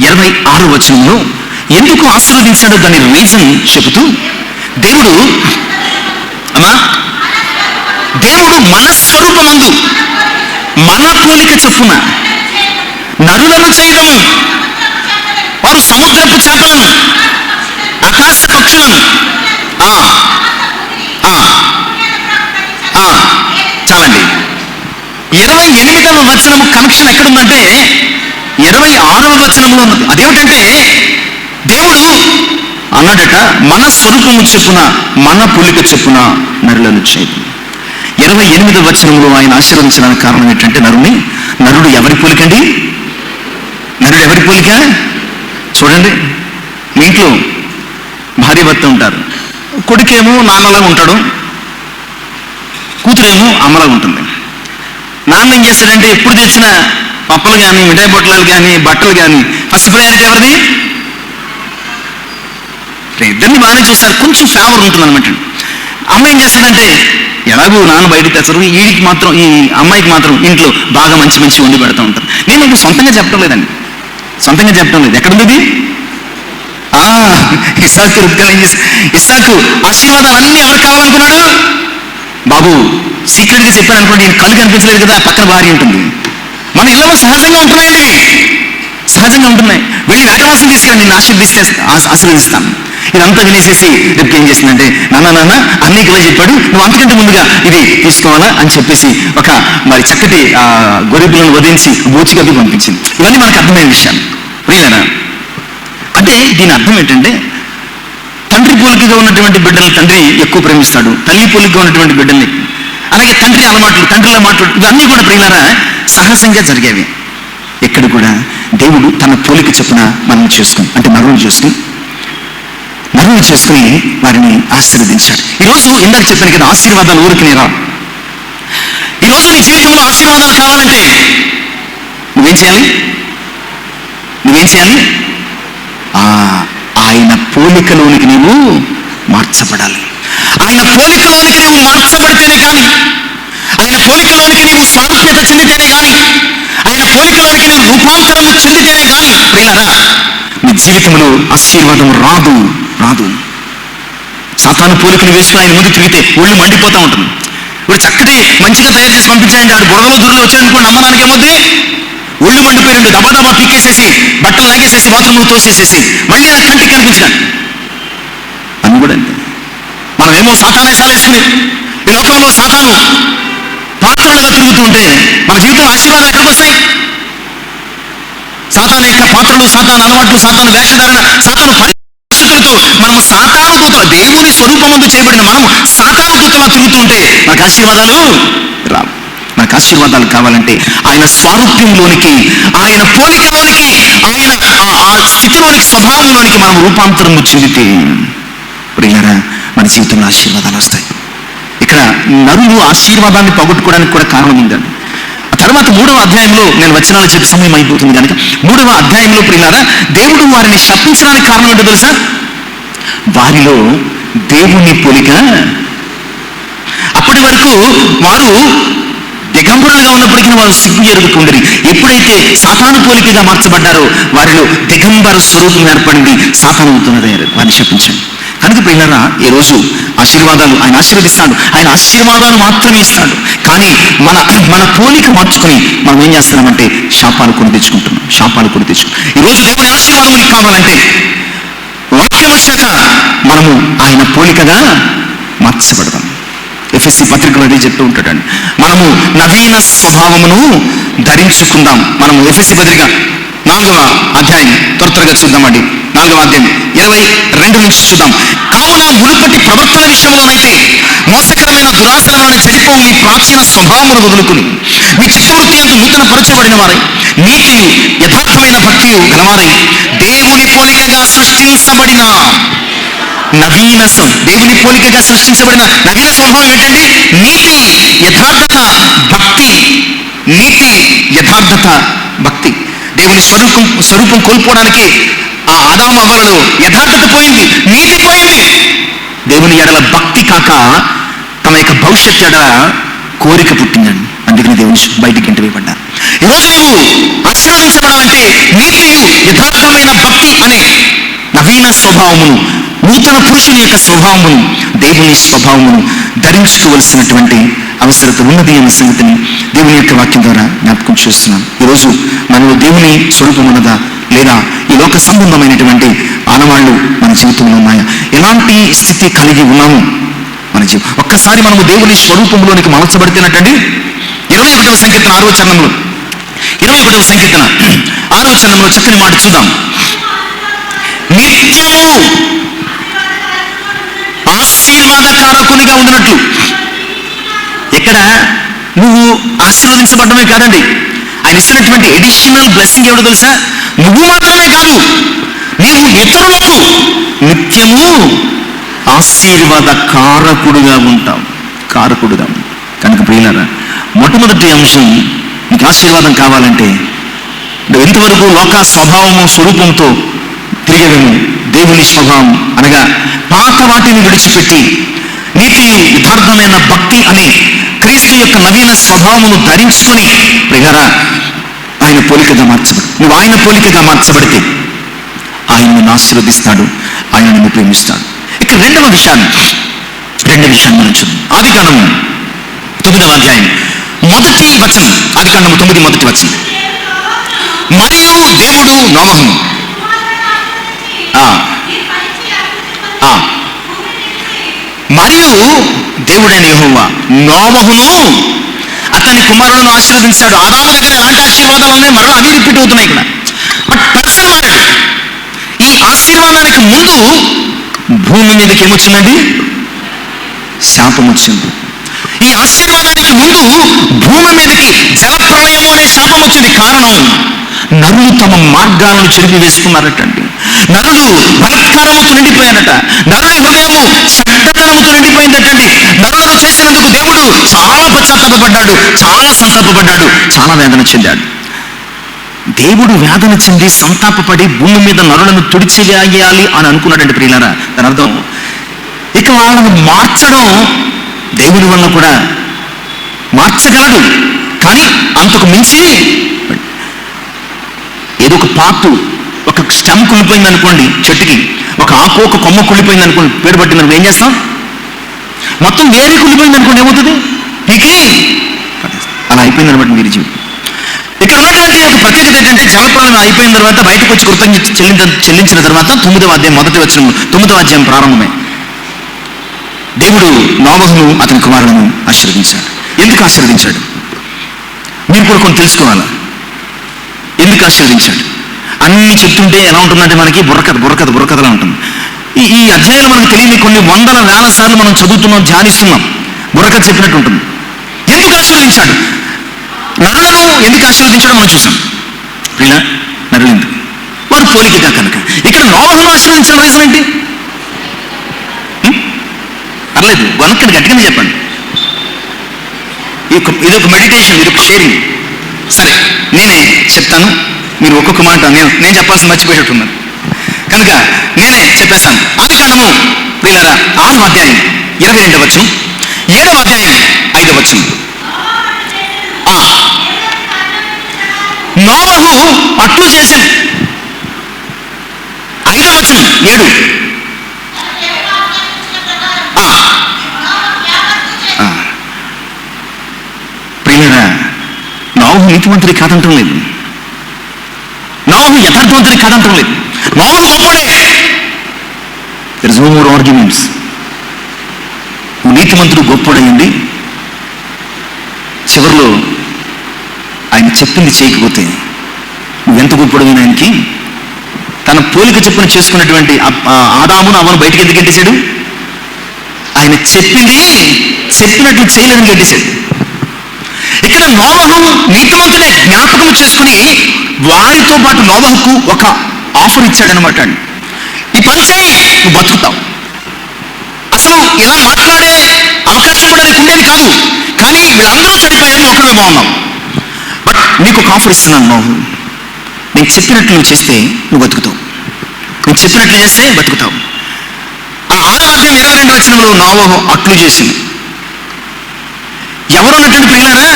26వ వచనంలో ఎందుకు ఆశీర్వదించాడో దాని రీజన్ చెబుతూ దేవుడు మన స్వరూపమందు మన పోలిక చొప్పున నరులను చేయడము, వారు సముద్రపు చేపలను ఆకాశ పక్షులను చాలండి. 28వ వచనము కనెక్షన్ ఎక్కడుందంటే 26వ వచనంలో ఉన్నది. అదేమిటంటే దేవుడు అన్నాడట, మన స్వరూపము చొప్పున మన పోలిక చొప్పున నరులను చేయదు. 28వ వచనంలో ఆయన ఆశీర్వదించడానికి కారణం ఏంటంటే నరుడు ఎవరి పోలికండి? నరుడు ఎవరి పోలిక? చూడండి, మీ ఇంట్లో భార్య భర్త ఉంటారు. కొడుకేమో నాన్నలాగా ఉంటాడు, కూతురేమో అమ్మలాగా ఉంటుంది. నాన్న ఏం చేస్తాడంటే ఎప్పుడు తెచ్చిన పప్పలు కానీ మిఠాయి పొట్లాలు కానీ బట్టలు కానీ ఫస్ట్ ప్రయారిటీ ఎవరిది? ఇద్దరిని బాగానే చూస్తారు, కొంచెం ఫేవర్ ఉంటుంది అనమాట. అమ్మ ఏం చేస్తాడంటే ఎలాగో నాన్న బయటకు తెస్తారు, వీడికి మాత్రం, ఈ అమ్మాయికి మాత్రం ఇంట్లో బాగా మంచి వండి పెడతా ఉంటారు. నేను ఇప్పుడు సొంతంగా చెప్పడం లేదు. ఎక్కడుంది? ఇస్సాకు ఆశీర్వాదాలన్నీ ఎవరికి కావాలనుకున్నాడు? బాబు సీక్రెట్గా చెప్పాడు అనుకోండి, నేను కళ్ళు కనిపించలేదు కదా, పక్కన భార్య ఉంటుంది. మన ఇళ్ళలో సహజంగా ఉంటున్నాయి. వెళ్ళి వేటవాసం తీసుకెళ్ళి నేను ఆశీర్వదిస్తాను. ఇదంతా వినేసేసి రేపు ఏం చేసిందంటే, నాన్న అన్నీకి ఇలా చెప్పాడు, నువ్వు అంతకంటే ముందుగా ఇది తీసుకోవాలా అని చెప్పేసి ఒక మరి చక్కటి గొర్రెపిల్లను వదిలించి బూచిగబ్బి పంపించింది. ఇవన్నీ మనకు అర్థమైన విషయాలు. ప్రియులారా, అంటే దీని అర్థం ఏంటంటే తండ్రి పోలికగా ఉన్నటువంటి బిడ్డల్ని తండ్రి ఎక్కువ ప్రేమిస్తాడు, తల్లి పోలికగా ఉన్నటువంటి బిడ్డల్ని. అలాగే తండ్రి అలవాట్లు, తండ్రిల మాటలు, ఇవన్నీ కూడా ప్రియులారా సహజంగా జరిగేవి. ఎక్కడ కూడా దేవుడు తన పోలిక చొప్పున మనం చేసుకుని, అంటే నరువులు చేసుకుని వారిని ఆశీర్వదించాడు. ఈరోజు ఇందాక చెప్పాను కదా, ఆశీర్వాదాలు ఊరికి రావు. ఈరోజు నీ జీవితంలో ఆశీర్వాదాలు కావాలంటే నువ్వేం చేయాలి? ఆయన పోలికలోనికి నీవు మార్చబడాలి. ఆయన పోలికలోనికి నీవు మార్చబడితేనే కానీ, ఆయన పోలికలోనికి నీవు సారూప్యత చెందితేనే కానీ, ఆయన పోలికలోనికి నీవు రూపాంతరము చెందితేనే కానీ ప్రియులారా నీ జీవితంలో ఆశీర్వాదం రాదు. సాతాను పోలికలు వేసుకుని ఆయన ముందు తిరిగితే ఒళ్ళు మండిపోతూ ఉంటుంది. ఇప్పుడు చక్కటి మంచిగా తయారు చేసి పంపించాయంటే ఆడు బుడగలో దురదలు వచ్చాయనుకోండి, అమ్మనానికి ఏమొద్ది ఒళ్ళు మండిపోయినట్టు దబా పీకేసేసి బట్టలు లాగేసేసి బాత్రూంలో తోసేసేసి మళ్ళీ ఆ కంటికి కనిపించినాడు అని కూడా అంతే. మనమేమో సాతానేసాలు వేసుకుని ఈ లోకంలో సాతాను పాత్రలుగా తిరుగుతూ ఉంటే మన జీవితంలో ఆశీర్వాదాలు ఎక్కడికి వస్తాయి? సాతాను యొక్క పాత్రలు, సాతాను అలవాట్లు, సాతాను వేషధారణ, సాతాను పరిస్థితులతో మనము సాతాను దూతలు, దేవుని స్వరూపమందు చేయబడిన మనము సాతాను దూతలా తిరుగుతూ ఉంటే నాకు ఆశీర్వాదాలు రావు. నాకు ఆశీర్వాదాలు కావాలంటే ఆయన స్వారూప్యంలోనికి, ఆయన పోలికలోనికి, ఆయన ఆ స్థితిలోనికి, స్వభావంలోనికి మనం రూపాంతరము చెందితే ప్రియులారా మన జీవితంలో ఆశీర్వాదాలు వస్తాయి. ఇక్కడ నరులు ఆశీర్వాదాన్ని పోగొట్టుకోవడానికి కూడా కారణం ఉందండి. ఆ తర్వాత 3వ అధ్యాయంలో, నేను వచనాలు చెప్పే సమయం అయిపోతుంది కనుక 3వ అధ్యాయంలో ప్రియులారా దేవుడు వారిని శపించడానికి కారణం ఏంటో తెలుసా? వారిలో దేవుని పోలిక. అప్పటి వరకు వారు దిగంబరులుగా ఉన్నప్పటికీ వారు సిగ్గు ఎరుగుతుండరు. ఎప్పుడైతే సాతాను పోలికగా మార్చబడ్డారో వారిలో దిగంబర స్వరూపం ఏర్పడింది. సాతానుతున్నదే వారిని శపించండి. కనుక ప్రియులారా ఈ రోజు ఆశీర్వాదాలు ఆయన ఆశీర్వదిస్తాడు, ఆయన ఆశీర్వాదాలు మాత్రమే ఇస్తాడు. కానీ మన పోలిక మార్చుకొని మనం ఏం చేస్తున్నామంటే శాపాలు కొని తెచ్చుకుంటున్నాం. ఈరోజు దేవుని ఆశీర్వాదం మనకి కావాలంటే వాక్యం వచ్చాక మనము ఆయన పోలికగా మార్చబడదాం. ఎఫెసీ పత్రికలో అదే చెప్తూ ఉంటాడండి, మనము నవీన స్వభావమును ధరించుకుందాం. మనము ఎఫెసీ పత్రిక 4వ అధ్యాయం త్వరగా చూద్దామండి. 4వ అధ్యాయం 22 నుంచి చూద్దాం. కావున మునుపటి ప్రవర్తన విషయంలోనైతే మోసకరమైన దురాశలను చెడిపోవు మీ ప్రాచీన స్వభావమును వదులుకుని మీ చిత్తవృత్తి అందు నూతన పరచబడిన వారై నీతియు యథార్థమైన భక్తియు గలవారై దేవుని పోలికగా సృష్టించబడిన నవీన దేవుని పోలికగా సృష్టించబడిన నవీన స్వభావం ఏంటంటే నీతి యథార్థత భక్తి. దేవుని స్వరూపం కోల్పోవడానికి ఆ ఆదాము అవ్వలలో యథార్థత పోయింది, నీతి పోయింది. దేవుని ఎడల భక్తి కాక తమ యొక్క భవిష్యత్తు ఎడల కోరిక పుట్టిందండి. అందుకని దేవుని బయటికి ఇంటవేయబడ్డారు. ఈరోజు నువ్వు ఆశీర్వదించబడాలంటే నీతియు యథార్థమైన భక్తి అనే నవీన స్వభావమును, నూతన పురుషుని యొక్క స్వభావమును, దేవుని స్వభావమును ధరించుకోవలసినటువంటి అవసరత ఉన్నది అనే సంగతిని దేవుని యొక్క వాక్యం ద్వారా జ్ఞాపకం చేస్తున్నాం. ఈరోజు మనలో దేవుని స్వరూపం ఉన్నదా లేదా ఈ లోక సంబంధమైనటువంటి ఆనవాళ్లు మన జీవితంలో ఉన్నాయా? ఎలాంటి స్థితి కలిగి ఉన్నాము మన ఒక్కసారి మనము దేవుని స్వరూపంలోనికి మలచబడితేనటండి 21వ సంకీర్తన 6వ చరణంలో 21వ సంకీర్తన 6వ చరణంలో చక్కని మాట చూద్దాం. నిత్యము ఆశీర్వాదకారకునిగా ఉండినట్లు. ఇక్కడ నువ్వు ఆశీర్వదించబడమే కాదండి, ఆయన ఇస్తున్నటువంటి ఎడిషనల్ బ్లెస్సింగ్ ఏమిటో తెలుసా? నువ్వు మాత్రమే కాదు, నీవు ఇతరులకు నిత్యము ఆశీర్వాద కారకుడుగా ఉంటావు. కనుక ప్రియులారా మొట్టమొదటి అంశం, నీకు ఆశీర్వాదం కావాలంటే నువ్వు ఎంతవరకు లోక స్వభావము స్వరూపంతో తిరిగేవేమో దేవుని స్వభావం అనగా పాత వాటిని విడిచిపెట్టి నీతియు యథార్థమైన భక్తి అనే క్రీస్తు యొక్క నవీన స్వభావమును ధరించుకొని ప్రియులారా ఆయన పోలికగా మార్చబడి, నువ్వు ఆయన పోలికగా మార్చబడితే ఆయన నిన్ను ఆశీర్వదిస్తాడు, ఆయన నిన్ను ప్రేమిస్తాడు. ఇక రెండవ విషయాన్ని మనం చూద్దాం. ఆదికాండము 9వ అధ్యాయం మొదటి వచనం. ఆదికాండము 9 మొదటి వచనం. మరియు దేవుడు నోవహును మరియు దేవుడైన యెహోవా నోవహును అతని కుమారులను ఆశీర్వదించాడు. ఆదాము దగ్గర ఎలాంటి ఆశీర్వాదాలు ఉన్నాయి, మరో అవి రిపీట్ అవుతున్నాయి ఇక్కడ. బట్ పర్సన్ మారాడు. ఈ ఆశీర్వాదానికి ముందు భూమి మీదకి ఏమొచ్చిందండి? శాపం వచ్చింది. ఈ ఆశీర్వాదానికి ముందు భూమి మీదకి జలప్రళయము అనే శాపం వచ్చింది. కారణం, నరులు తమ మార్గాలను చెరిపి వేసుకున్నారటండి. నరులు బలత్కారముతో నిండిపోయారట. నరుల హృదయము చెడ్డతనముతో నిండిపోయిందటండి. నరులను చేసినందుకు దేవుడు చాలా పశ్చాత్తాపడ్డాడు, చాలా సంతాపపడ్డాడు, చాలా వేదన చెందాడు. దేవుడు వేదన చెంది సంతాపపడి భూమి మీద నరులను తుడిచివేయాలి అని అనుకున్నాడండి ప్రియులారా. దాని అర్థం, ఇక వాళ్ళను మార్చడం దేవుని వల్ల కూడా మార్చగలడు, కానీ అంతకు మించి ఏదో ఒక పార్టు, ఒక స్టెమ్ కుళ్ళిపోయింది అనుకోండి, చెట్టుకి ఒక ఆకు ఒక కొమ్మ కుళ్ళిపోయింది అనుకోండి, పేరు పట్టింది అనుకో, ఏం చేస్తాం? మొత్తం వేరే కుళ్ళిపోయింది అనుకోండి, ఏమవుతుంది? పీకి అలా అయిపోయింది అనమాట మీరు జీవితం. ఇక్కడ ఉన్నటువంటి ఒక ప్రత్యేకత ఏంటంటే, జలప్రళయం అయిపోయిన తర్వాత బయటకు వచ్చి కృతజ్ఞత చెల్లించిన తర్వాత 9వ అధ్యాయం మొదటి వచనం, 9వ అధ్యాయం ప్రారంభమే. దేవుడు నోవహును అతని కుమారులను ఆశీర్వదించాడు. ఎందుకు ఆశీర్వదించాడు? మీరు కూడా కొన్ని తెలుసుకోవాలి. ఎందుకు ఆశీర్వదించాడు? అన్ని చెప్తుంటే ఎలా ఉంటుందంటే మనకి బుర్రకథలా ఉంటుంది. ఈ అధ్యాయంలో మనకు తెలియని కొన్ని వందల వేల సార్లు మనం చదువుతున్నాం, ధ్యానిస్తున్నాం, బుర్రకథ చెప్పినట్టు ఉంటుంది. ఎందుకు ఆశీర్వదించాడు? నరులను ఎందుకు ఆశీర్వదించడం మనం చూసాం. ఇలా నరులు ఎందుకు? వారు పోలికగా కనుక. ఇక్కడ నోవహును ఆశీర్వదించిన రీజన్ ఏంటి? పర్లేదు, వనక్కని గట్టిగానే చెప్పండి. ఇది ఒక మెడిటేషన్, ఇది ఒక షేరింగ్. సరే, నేనే చెప్తాను, మీరు ఒక్కొక్క మాట నేను చెప్పాల్సి మర్చిపోయేటట్టున్నాను కనుక నేనే చెప్పేస్తాను. ఆదికాండము ప్రియులారా 6వ అధ్యాయం 22వ వచనం, 7వ అధ్యాయం 5వ వచనం. నోవహు అట్లు చేసింది. 5వ వచనం 7. ప్రియులారా, నోవహు నీతిమంతుడి కాదంటం లేదు, నోవహు యథార్థవంతుడి కాదంటం లేదు, నోవహు గొప్పడే. There is no more arguments. నీతిమంతుడు గొప్పడైంది, చివరిలో ఆయన చెప్పింది చేయకపోతే నువ్వెంత గొప్పడైన ఆయనకి తన పోలిక చెప్పున చేసుకున్నటువంటి ఆదామును అవను బయటికి ఎందుకు గెట్టేశాడు? ఆయన చెప్పినట్లు చేయలేదని గెట్టేశాడు. ఇక్కడ నోవహు నీతిమంతుడే జ్ఞాపకం చేసుకుని వారితో పాటు నోవహుకు ఒక ఆఫర్ ఇచ్చాడనమాట. ఈ పని చేయి, నువ్వు బతుకుతావు. అసలు ఇలా మాట్లాడే అవకాశం కూడా నీకు ఉండేది కాదు, కానీ వీళ్ళందరూ చనిపోయారు, నువ్వు ఒక్కడే బాగున్నావు. బట్ నీకు ఒక ఆఫర్ ఇస్తున్నాను నోవహు, నేను చెప్పినట్లు నువ్వు చేస్తే నువ్వు బతుకుతావు, నువ్వు చెప్పినట్లు చేస్తే బతుకుతావు. ఆ 6వ అధ్యాయం 22వ వచనంలో నోవహు అట్లు చేసింది. ఎవరు అన్నటువంటి ప్రియులారా?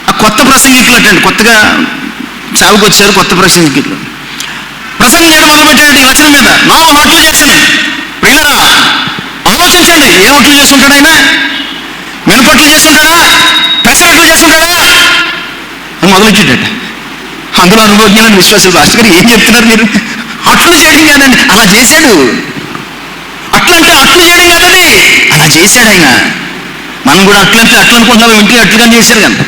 ఆ కొత్త ప్రసంగికులు అట్టండి, కొత్తగా సేవకు వచ్చారు కొత్త ప్రసంగికులు. ప్రసంగం చేయడం మొదలుపెట్టాడు ఈ వచనం మీద. నోవహు అట్లు చేసింది. ప్రియులారా ఆలోచించండి, ఏం అట్లు చేసుకుంటాడు ఆయన? మినపట్లు చేసుకుంటాడా? పెసరట్లు చేసుకుంటాడా? అని మొదలెట్టాడట. అందులో అనుభవజ్ఞానం విశ్వాసులు, భాస్కర్ గారు ఏం చెప్తున్నారు మీరు? అట్లు చేయడం కాదండి, అలా చేశాడు. అట్లంటే అట్లు చేయడం కాదండి, అలా చేశాడు ఆయన. మనం కూడా అట్లంటే అట్లు అనుకుంటున్నాం, ఇంటికి అట్లుగా చేశారు కానీ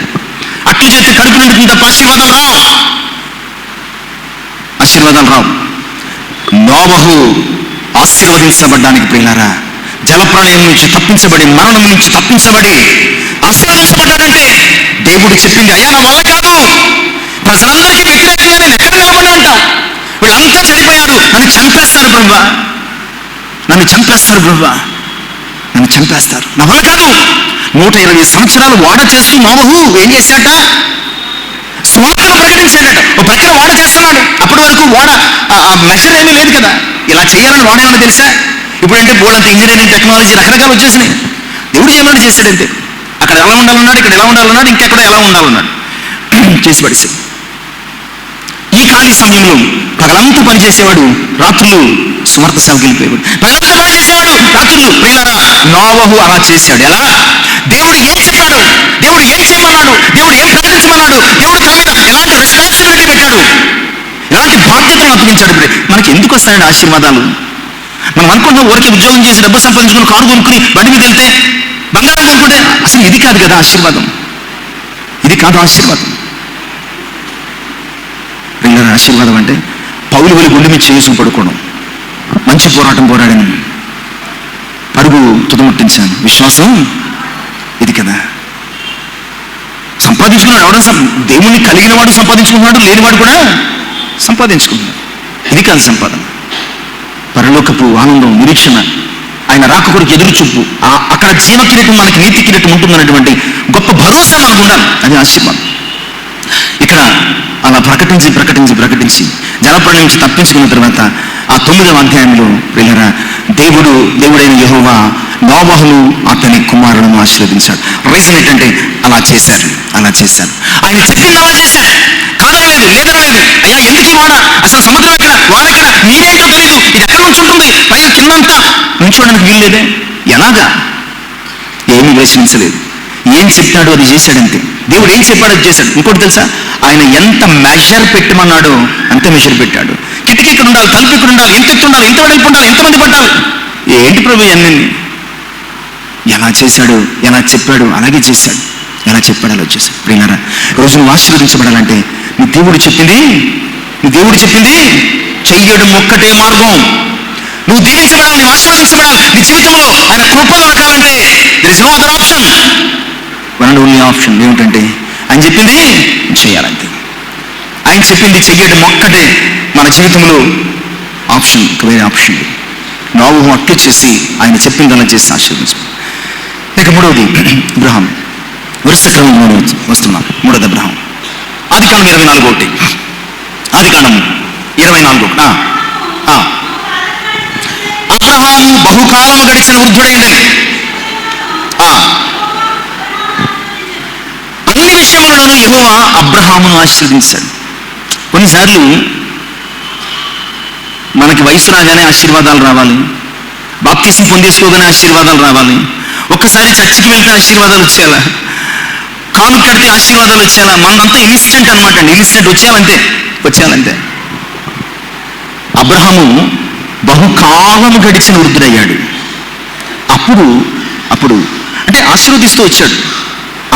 అట్లు చేస్తే కడుపు నిండుతుంది తప్ప ఆశీర్వాదాలు రావు. నోవహు ఆశీర్వదించబడ్డానికి ప్రియులారా, జలప్రళయం నుంచి తప్పించబడి, మరణం నుంచి తప్పించబడి ఆశీర్వదించబడ్డాడంటే దేవుడు చెప్పింది, అయ్యా నా వల్ల కాదు, ప్రజలందరికీ వ్యతిరేకంగా నేను ఎక్కడ నిలబడి ఉంటా? వీళ్ళంతా చనిపోయారు, నన్ను చంపేస్తారు ప్రభువా, నన్ను చంపేస్తారు, నా వల్ల కాదు. 120 సంవత్సరాలు ఓడ చేస్తూ నోవహు ఏం చేశాట? స్వార్థను ప్రకటించాడట. ఒక ప్రక్కన ఓడ చేస్తున్నాడు, అప్పటి వరకు ఓడ మెషర్ ఏమీ లేదు కదా, ఇలా చేయాలని వాడేమన్నా తెలుసా? ఇప్పుడంటే బోర్డంత ఇంజనీరింగ్ టెక్నాలజీ రకరకాలు వచ్చేసినాయి. దేవుడు చేయమని చేశాడంతే. అక్కడ ఎలా ఉండాలన్నాడు, ఇక్కడ ఎలా ఉండాలన్నాడు, ఇంకెక్కడ ఎలా ఉండాలన్నాడు, చేసి పడేసాడు. ఈ ఖాళీ సమయంలో పగలంతా పనిచేసేవాడు, రాత్రులు స్వార్థ సేవకి వెళ్ళిపోయేవాడు. పగలంతా పనిచేసేవాడు, రాత్రులు. ప్రియులారా నోవహు అలా చేశాడు. ఎలా? దేవుడు ఏం చెప్పాడు, దేవుడు ఏం చేయమన్నాడు, దేవుడు ఏం ప్రకటించమన్నాడు, దేవుడు తన మీద ఎలాంటి రెస్పాన్సిబిలిటీ పెట్టాడు, ఎలాంటి బాధ్యతను అప్పగించాడు. మనకి ఎందుకు వస్తాయండి ఆశీర్వాదాలు? మనం అనుకుంటున్నాం ఊరికి ఉద్యోగం చేసి డబ్బు సంపాదించుకుని కారు కొనుక్కుని బండి మీద వెళ్తే బంగారం కొనుక్కుంటే అసలు ఇది కాదు కదా ఆశీర్వాదం. ఇది కాదు ఆశీర్వాదం. ఆశీర్వాదం అంటే పౌలు వలి గుండె మీద చేసుకుని పడుకోవడం, మంచి పోరాటం పోరాడాను, పరుగు తుదముట్టించాను. విశ్వాసం ఇది కదా. సంపాదించుకున్నాడు ఎవడో, దేవుణ్ణి కలిగిన వాడు సంపాదించుకుంటున్నాడు, లేనివాడు కూడా సంపాదించుకుంటున్నాడు. ఇది కాదు సంపాదన. పరలోకపు ఆనందం, నిరీక్షణ, ఆయన రాక కొరకు ఎదురు చూపు, అక్కడ జీవ కిరీటం మనకి నీతి కిరీటం ఉంటుందన్నటువంటి గొప్ప భరోసా మనకు ఉండాలి. అది ఆశీర్వాదం. ఇక్కడ అలా ప్రకటించి జలప్రళయం నుంచి తప్పించుకున్న తర్వాత ఆ 9వ అధ్యాయంలో వెళ్ళారా, దేవుడైన యెహోవా నోవహును అతని కుమారులను ఆశీర్వదించాడు. రీజన్ ఏంటంటే అలా చేశారు. ఆయన చెప్పింది అలా చేశాడు, కాదనలేదు, లేదనలేదు. అయ్యా ఎందుకు వాడ, అసలు సముద్రం ఎక్కడ, వాడెక్కడ, నీవేంటో తెలియదు, ఇది ఎక్కడ నుంచి ఉంటుంది, పైగా కిందంతా నుంచోడానికి వీల్లేదే. ఎలాగా? ఏమీ వేషించలేదు. ఏం చెప్పాడో అది చేశాడంతే. దేవుడు ఏం చెప్పాడో అది చేశాడు. ఇంకోటి తెలుసా, ఆయన ఎంత మెజర్ పెట్టమన్నాడో అంతే మెజర్ పెట్టాడు. కిటికీ ఇక్కడ ఉండాలి, తలుపు ఇక్కడ ఉండాలి, ఎంత ఎత్తు ఉండాలి, ఎంత వెడల్పు ఉండాలి, ఎంతమంది పట్టాలి, ఏంటి ప్రభు అన్నీ ఎలా చేశాడు, ఎలా చెప్పాడు అలాగే చేశాడు. ఎలా చెప్పాడు అలా చేశాడు. ప్రియులారా, రోజు నువ్వు ఆశీర్వదించబడాలంటే నీ దేవుడు చెప్పింది చెయ్యడం ఒక్కటే మార్గం. నువ్వు దీవించబడాలి, నువ్వు ఆశీర్వదించబడాలి, నీ జీవితంలో ఆయన కృప దొరకాలంటే there is no other option. One and only option ఏమిటంటే ఆయన చెప్పింది చేయాలంతే. ఆయన చెప్పింది చెయ్యడం ఒక్కటే మన జీవితంలో ఆప్షన్, వేరే ఆప్షన్. నోవహు అట్లు చేసి ఆయన చెప్పింది అలా చేసి ఆశీర్వదించాడు. ఇక మూడవది అబ్రహాం. వరుస క్రమంలో వస్తున్నాం. మూడవది అబ్రహాం. ఆదికాండం 24:1. ఆదికాండం 24. అబ్రహాము బహుకాలం గడిచిన వృద్ధుడైంది. అన్ని విషయములను యెహోవా అబ్రహామును ఆశీర్వదించాడు. కొన్నిసార్లు మనకి వయసు రాగానే ఆశీర్వాదాలు రావాలి, బాప్తిసం పొందేసుకోగానే ఆశీర్వాదాలు రావాలి, ఒక్కసారి చర్చికి వెళ్తే ఆశీర్వాదాలు వచ్చేయాలా, కాలు కడితే ఆశీర్వాదాలు వచ్చేయాలా. మనంతా ఇన్స్టెంట్ అనమాట అండి. ఇన్స్టెంట్ వచ్చేయాలంతే. అబ్రహాము బహుకాలం గడిచిన వృద్ధుడయ్యాడు. అప్పుడు అంటే ఆశీర్వదిస్తూ వచ్చాడు.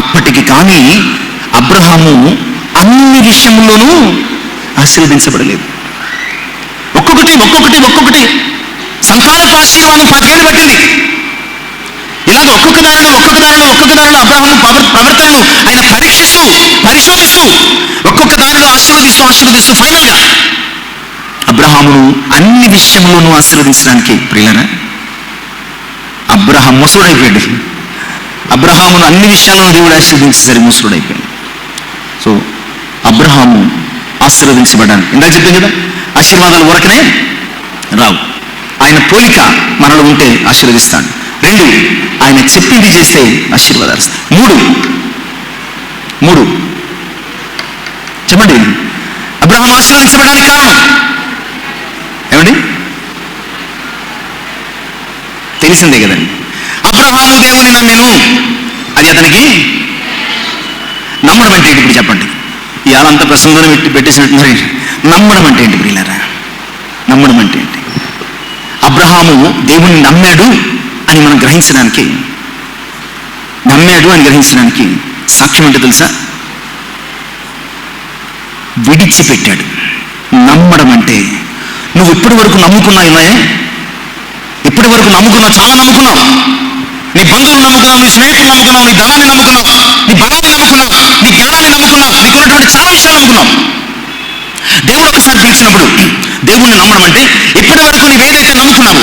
అప్పటికి కానీ అబ్రహాము అన్ని విషయంలోనూ ఆశీర్వదించబడలేదు. ఒక్కొక్కటి సంతానపు ఆశీర్వాదం 10 ఏళ్ళు పట్టింది. ఇలాగ ఒక్కొక్క దానిలో అబ్రహాము ప్రవర్తనను ఆయన పరీక్షిస్తూ పరిశోధిస్తూ ఒక్కొక్క దానిలో ఆశీర్వదిస్తూ ఫైనల్గా అబ్రహామును అన్ని విషయంలోనూ ఆశీర్వదించడానికి, ప్రియులారా, అబ్రహాం ముసలుడైపోయాడు. అబ్రహామును అన్ని విషయాలను దేవుడు ఆశీర్వదించేసరికి ముసలుడైపోయాడు. సో అబ్రహాము ఆశీర్వదించబడ్డాను. ఇందాక చెప్పాను కదా, ఆశీర్వాదాలు ఊరకనే రావు. ఆయన పోలిక మనలో ఉంటే ఆశీర్వదిస్తాడు. 2, ఆయన చెప్పింది చేస్తే ఆశీర్వాదాలు. 3 చెప్పండి, అబ్రహాం ఆశీర్వదించబడడానికి కారణం ఏమండి? తెలిసిందే కదండి. అబ్రహాము దేవుని నమ్మెను, అది అతనికి నమ్మడం అంటే ఏంటి? ఇప్పుడు చెప్పండి. ఇవాళ అంత ప్రసంగం పెట్టేసినట్టున్నారు. నమ్మడం అంటే ఏంటి ప్రియులారా? నమ్మడం అంటే ఏంటి? అబ్రహాము దేవుని నమ్మాడు అని మనం గ్రహించడానికి సాక్ష్యం ఏంటో తెలుసా? విడిచిపెట్టాడు. నమ్మడం అంటే నువ్వు ఇప్పటి వరకు నమ్ముకున్నావు, చాలా నమ్ముకున్నావు. నీ బంధువులు నమ్ముకున్నావు, నీ స్నేహితులు నమ్ముకున్నావు, నీ ధనాన్ని నమ్ముకున్నావు, నీ బలాన్ని నమ్ముకున్నావు, నీ పిల్లల్ని నమ్ముకున్నావు, నీకున్నటువంటి చాలా విషయాలు నమ్ముకున్నావు. దేవుడు ఒకసారి పిలిచినప్పుడు దేవుణ్ణి నమ్మడం అంటే ఇప్పటి వరకు నీవేదైతే నమ్ముకున్నావు,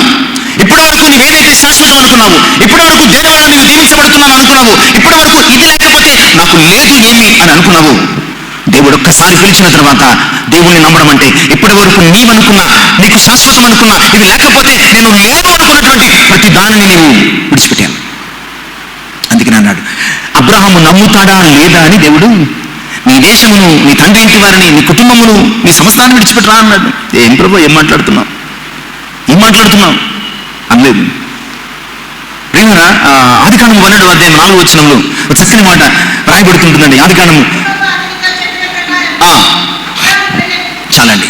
ఇప్పటి వరకు నీవేదైతే శాశ్వతం అనుకున్నావు, ఇప్పటి వరకు దేని వల్ల నీవు దీవించబడుతున్నావు అనుకున్నావు, ఇప్పటి వరకు ఇది లేకపోతే నాకు లేదు ఏమి అని అనుకున్నావు. దేవుడు ఒక్కసారి పిలిచిన తర్వాత దేవుణ్ణి నమ్మడం అంటే ఇప్పటి వరకు నీవనుకున్నా, నీకు శాశ్వతం అనుకున్నా, ఇది లేకపోతే నేను లేదు అనుకున్నటువంటి ప్రతి దానిని నీవు విడిచిపెట్టాను. అందుకని అన్నాడు, అబ్రహాము నమ్ముతాడా లేదా అని దేవుడు, నీ దేశమును, నీ తండ్రి ఇంటి వారిని, నీ కుటుంబమును, నీ సమస్తాన్ని విడిచిపెట్టరా అన్నాడు. ఏం ప్రభు, ఏం మాట్లాడుతున్నావు అనలేదు. ప్రియరా, ఆదికాండం 12:4 ఒక చక్కని మాట రాయబడుతుంటుందండి. ఆదికాండము చాలండి.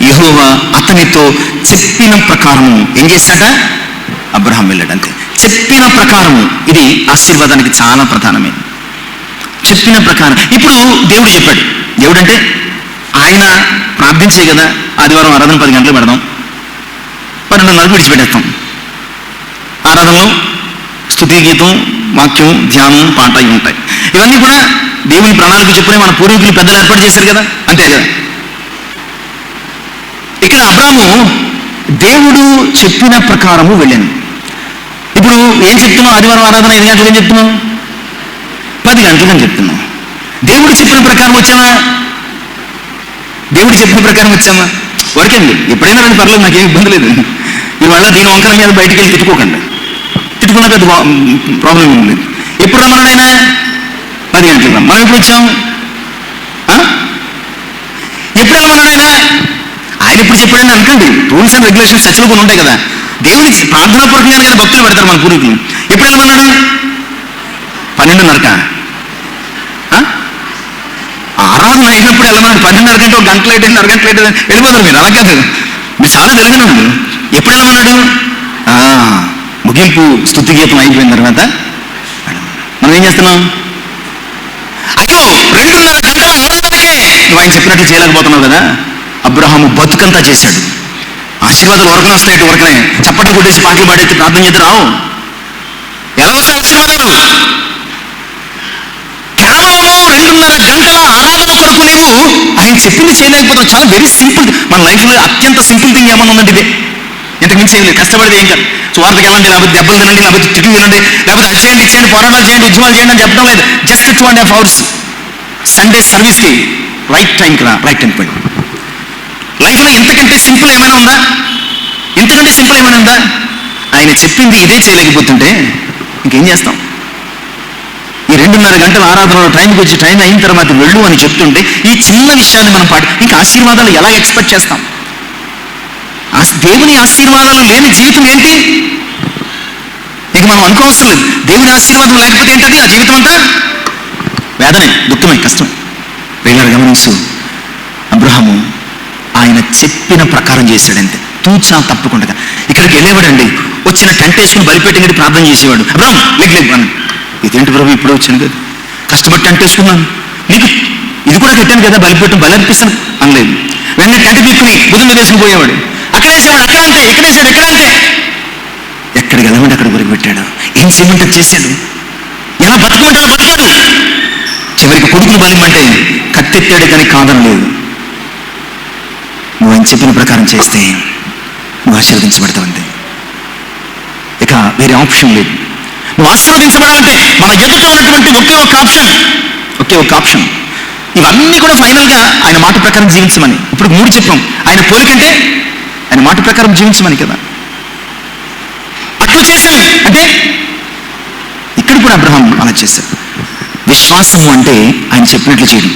యెహోవా అతనితో చెప్పిన ప్రకారము ఏం చేశాట? అబ్రహాం వెళ్ళాడు అంతే. చెప్పిన ప్రకారము, ఇది ఆశీర్వాదానికి చాలా ప్రధానమైనది. చెప్పిన ప్రకారం. ఇప్పుడు దేవుడు చెప్పాడు. దేవుడు అంటే ఆయన ప్రార్థించే కదా. ఆదివారం ఆరాధన 10 గంటలు పెడదాం, 12:30 విడిచిపెట్టేస్తాం. ఆరాధనలు, స్తుతి గీతం, వాక్యం, ధ్యానం, పాట ఇవి ఉంటాయి. ఇవన్నీ కూడా దేవుని ప్రణాళిక చెప్పుకునే మన పూర్వీకులు పెద్దలు ఏర్పాటు చేశారు కదా, అంతే కదా. ఇక్కడ అబ్రాము దేవుడు చెప్పిన ప్రకారము వెళ్ళాను. ఇప్పుడు ఏం చెప్తున్నావు? ఆదివారం ఆరాధన 5 గంటలకు ఏం చెప్తున్నావు? 10 గంటలకు చెప్తున్నావు. దేవుడు చెప్పిన ప్రకారం వచ్చామా? దేవుడు చెప్పిన ప్రకారం వచ్చామా? వరకండి, ఎప్పుడైనా రండి, పర్లేదు, నాకేం ఇబ్బంది లేదు. మీరు మళ్ళీ దీని వంకర మీద బయటికి వెళ్ళి తిట్టుకోకండి. తిట్టుకున్న పెద్ద ప్రాబ్లం ఏం లేదు. ఎప్పుడు రమ్మన్నాడు ఆయన? 10 గంటలకు. మనం ఎప్పుడు వచ్చాం? ఎప్పుడు రమ్మన్నాడు ఆయన? ఆయన ఎప్పుడు చెప్పాడని అనుకోండి. రూల్స్ అండ్ రెగ్యులేషన్స్ చర్చలు కొన్ని ఉంటాయి కదా, దేవుడికి ప్రార్థనాపూర్వకంగా కానీ భక్తులు పెడతారు మన పూర్వీకులు. ఎప్పుడు వెళ్ళమన్నాడు? 12:30కా? ఆరాధన అయినప్పుడు వెళ్ళమన్నాడు. 12:30 కంటే ఒక గంట లేట్ అయింది, అరగంట లేట్ అయింది, వెళ్ళిపోతారు మీరు. అలా కాదు, మీరు చాలా తెలిసినాడు. ఎప్పుడు వెళ్ళమన్నాడు? ముగింపు స్తుతి గీతం అయిపోయిన తర్వాత. మనం ఏం చేస్తున్నాం? అయ్యో 2:30 గంటల ఆరాధనకే నువ్వు ఆయన చెప్పినట్టు చేయలేకపోతున్నావు కదా. అబ్రహాము బతుకంతా చేశాడు. ఆశీర్వాదాలు వరకనే వస్తాయి, వరకనే చప్పట్లు కొట్టేసి పాటలు పాడేసి ప్రార్థన చేస్తే రావు. ఎలా వస్తాయి ఆశీర్వాదాలు? కేవలం 2:30 గంటల ఆరాధన కొరకు నీవు ఆయన చెప్పింది చేయలేకపోతున్నావు. చాలా వెరీ సింపుల్. మన లైఫ్లో అత్యంత సింపుల్ థింగ్ ఏమన్నా ఉందండి ఇదే. ఇంతకు మించి ఏం లేదు. కష్టపడితే ఏం కాదు. స్వార్థకి వెళ్ళండి, లేకపోతే దెబ్బలు తినండి, లేకపోతే తిట్లు తినండి, లేకపోతే అది చేయండి, ఇచ్చేయండి, పోరాటాలు చేయండి, ఉద్యమాలు చేయండి అని చెప్పడం లేదు. జస్ట్ 2.5 hours సండే సర్వీస్కి రైట్ టైంకి రా, రైట్ టైం పోయింది. లైఫ్లో ఇంతకంటే సింపుల్ ఏమైనా ఉందా? ఇంతకంటే సింపుల్ ఏమైనా ఉందా? ఆయన చెప్పింది ఇదే చేయలేకపోతుంటే ఇంకేం చేస్తాం? ఈ 2:30 గంటల ఆరాధనలో టైంకి వచ్చి టైం అయిన తర్వాత వెళ్ళు అని చెప్తుంటే ఈ చిన్న విషయాన్ని మనం ఇంకా ఆశీర్వాదాలు ఎలా ఎక్స్పెక్ట్ చేస్తాం? దేవుని ఆశీర్వాదాలు లేని జీవితం ఏంటి? ఇక మనం అనుకోవసరం లేదు. దేవుని ఆశీర్వాదం లేకపోతే ఏంటది? ఆ జీవితం అంతా వేదనే, దుఃఖమే, కష్టమే. వీళ్ళని గమనించు, అబ్రహాము ఆయన చెప్పిన ప్రకారం చేశాడంతే, తూచా తప్పకుండా. ఇక్కడికి వెళ్ళేవాడండి, వచ్చిన టెంట్ వేసుకుని బలిపెట్టి ప్రార్థన చేసేవాడు. అబ్రహాం లేదు అని, ఇదేంటి ప్రభు ఇప్పుడే వచ్చాను కదా, కష్టపడి టెంట్ వేసుకున్నాను, నీకు ఇది కూడా కట్టాను కదా, బలి అర్పిస్తాను అనలేదు. వెంటనే టెంట్ తీసుకుని భుజం మీద వేసుకుని పోయేవాడు. అక్కడ వేసేవాడు, అక్కడ అంతే, ఇక్కడ వేసాడు, ఎక్కడ అంతే. ఎక్కడికి వెళ్ళమంటే అక్కడ వరకు పెట్టాడు. ఏం చేయమంటే చేశాడు, ఎలా బతుకమంటాడో బతికాడు. చివరికి కొడుకును బలిమంటే కత్తెత్తాడు కానీ కాదనలేదు. నువ్వు ఆయన చెప్పిన ప్రకారం చేస్తే నువ్వు ఆశీర్వదించబడతావు అంతే. ఇక వేరే ఆప్షన్ లేదు. నువ్వు ఆశీర్వదించబడాలంటే మన ఎదుట ఉన్నటువంటి ఒకే ఒక ఆప్షన్. ఇవన్నీ కూడా ఫైనల్గా ఆయన మాట ప్రకారం జీవించమని. ఇప్పుడు 3 చెప్పాం. ఆయన పోలికంటే ఆయన మాట ప్రకారం జీవించమని కదా. అట్లా చేశాడు అంటే ఇక్కడ కూడా అబ్రహాం అలా చేశాడు. విశ్వాసము అంటే ఆయన చెప్పినట్లు చేయడం.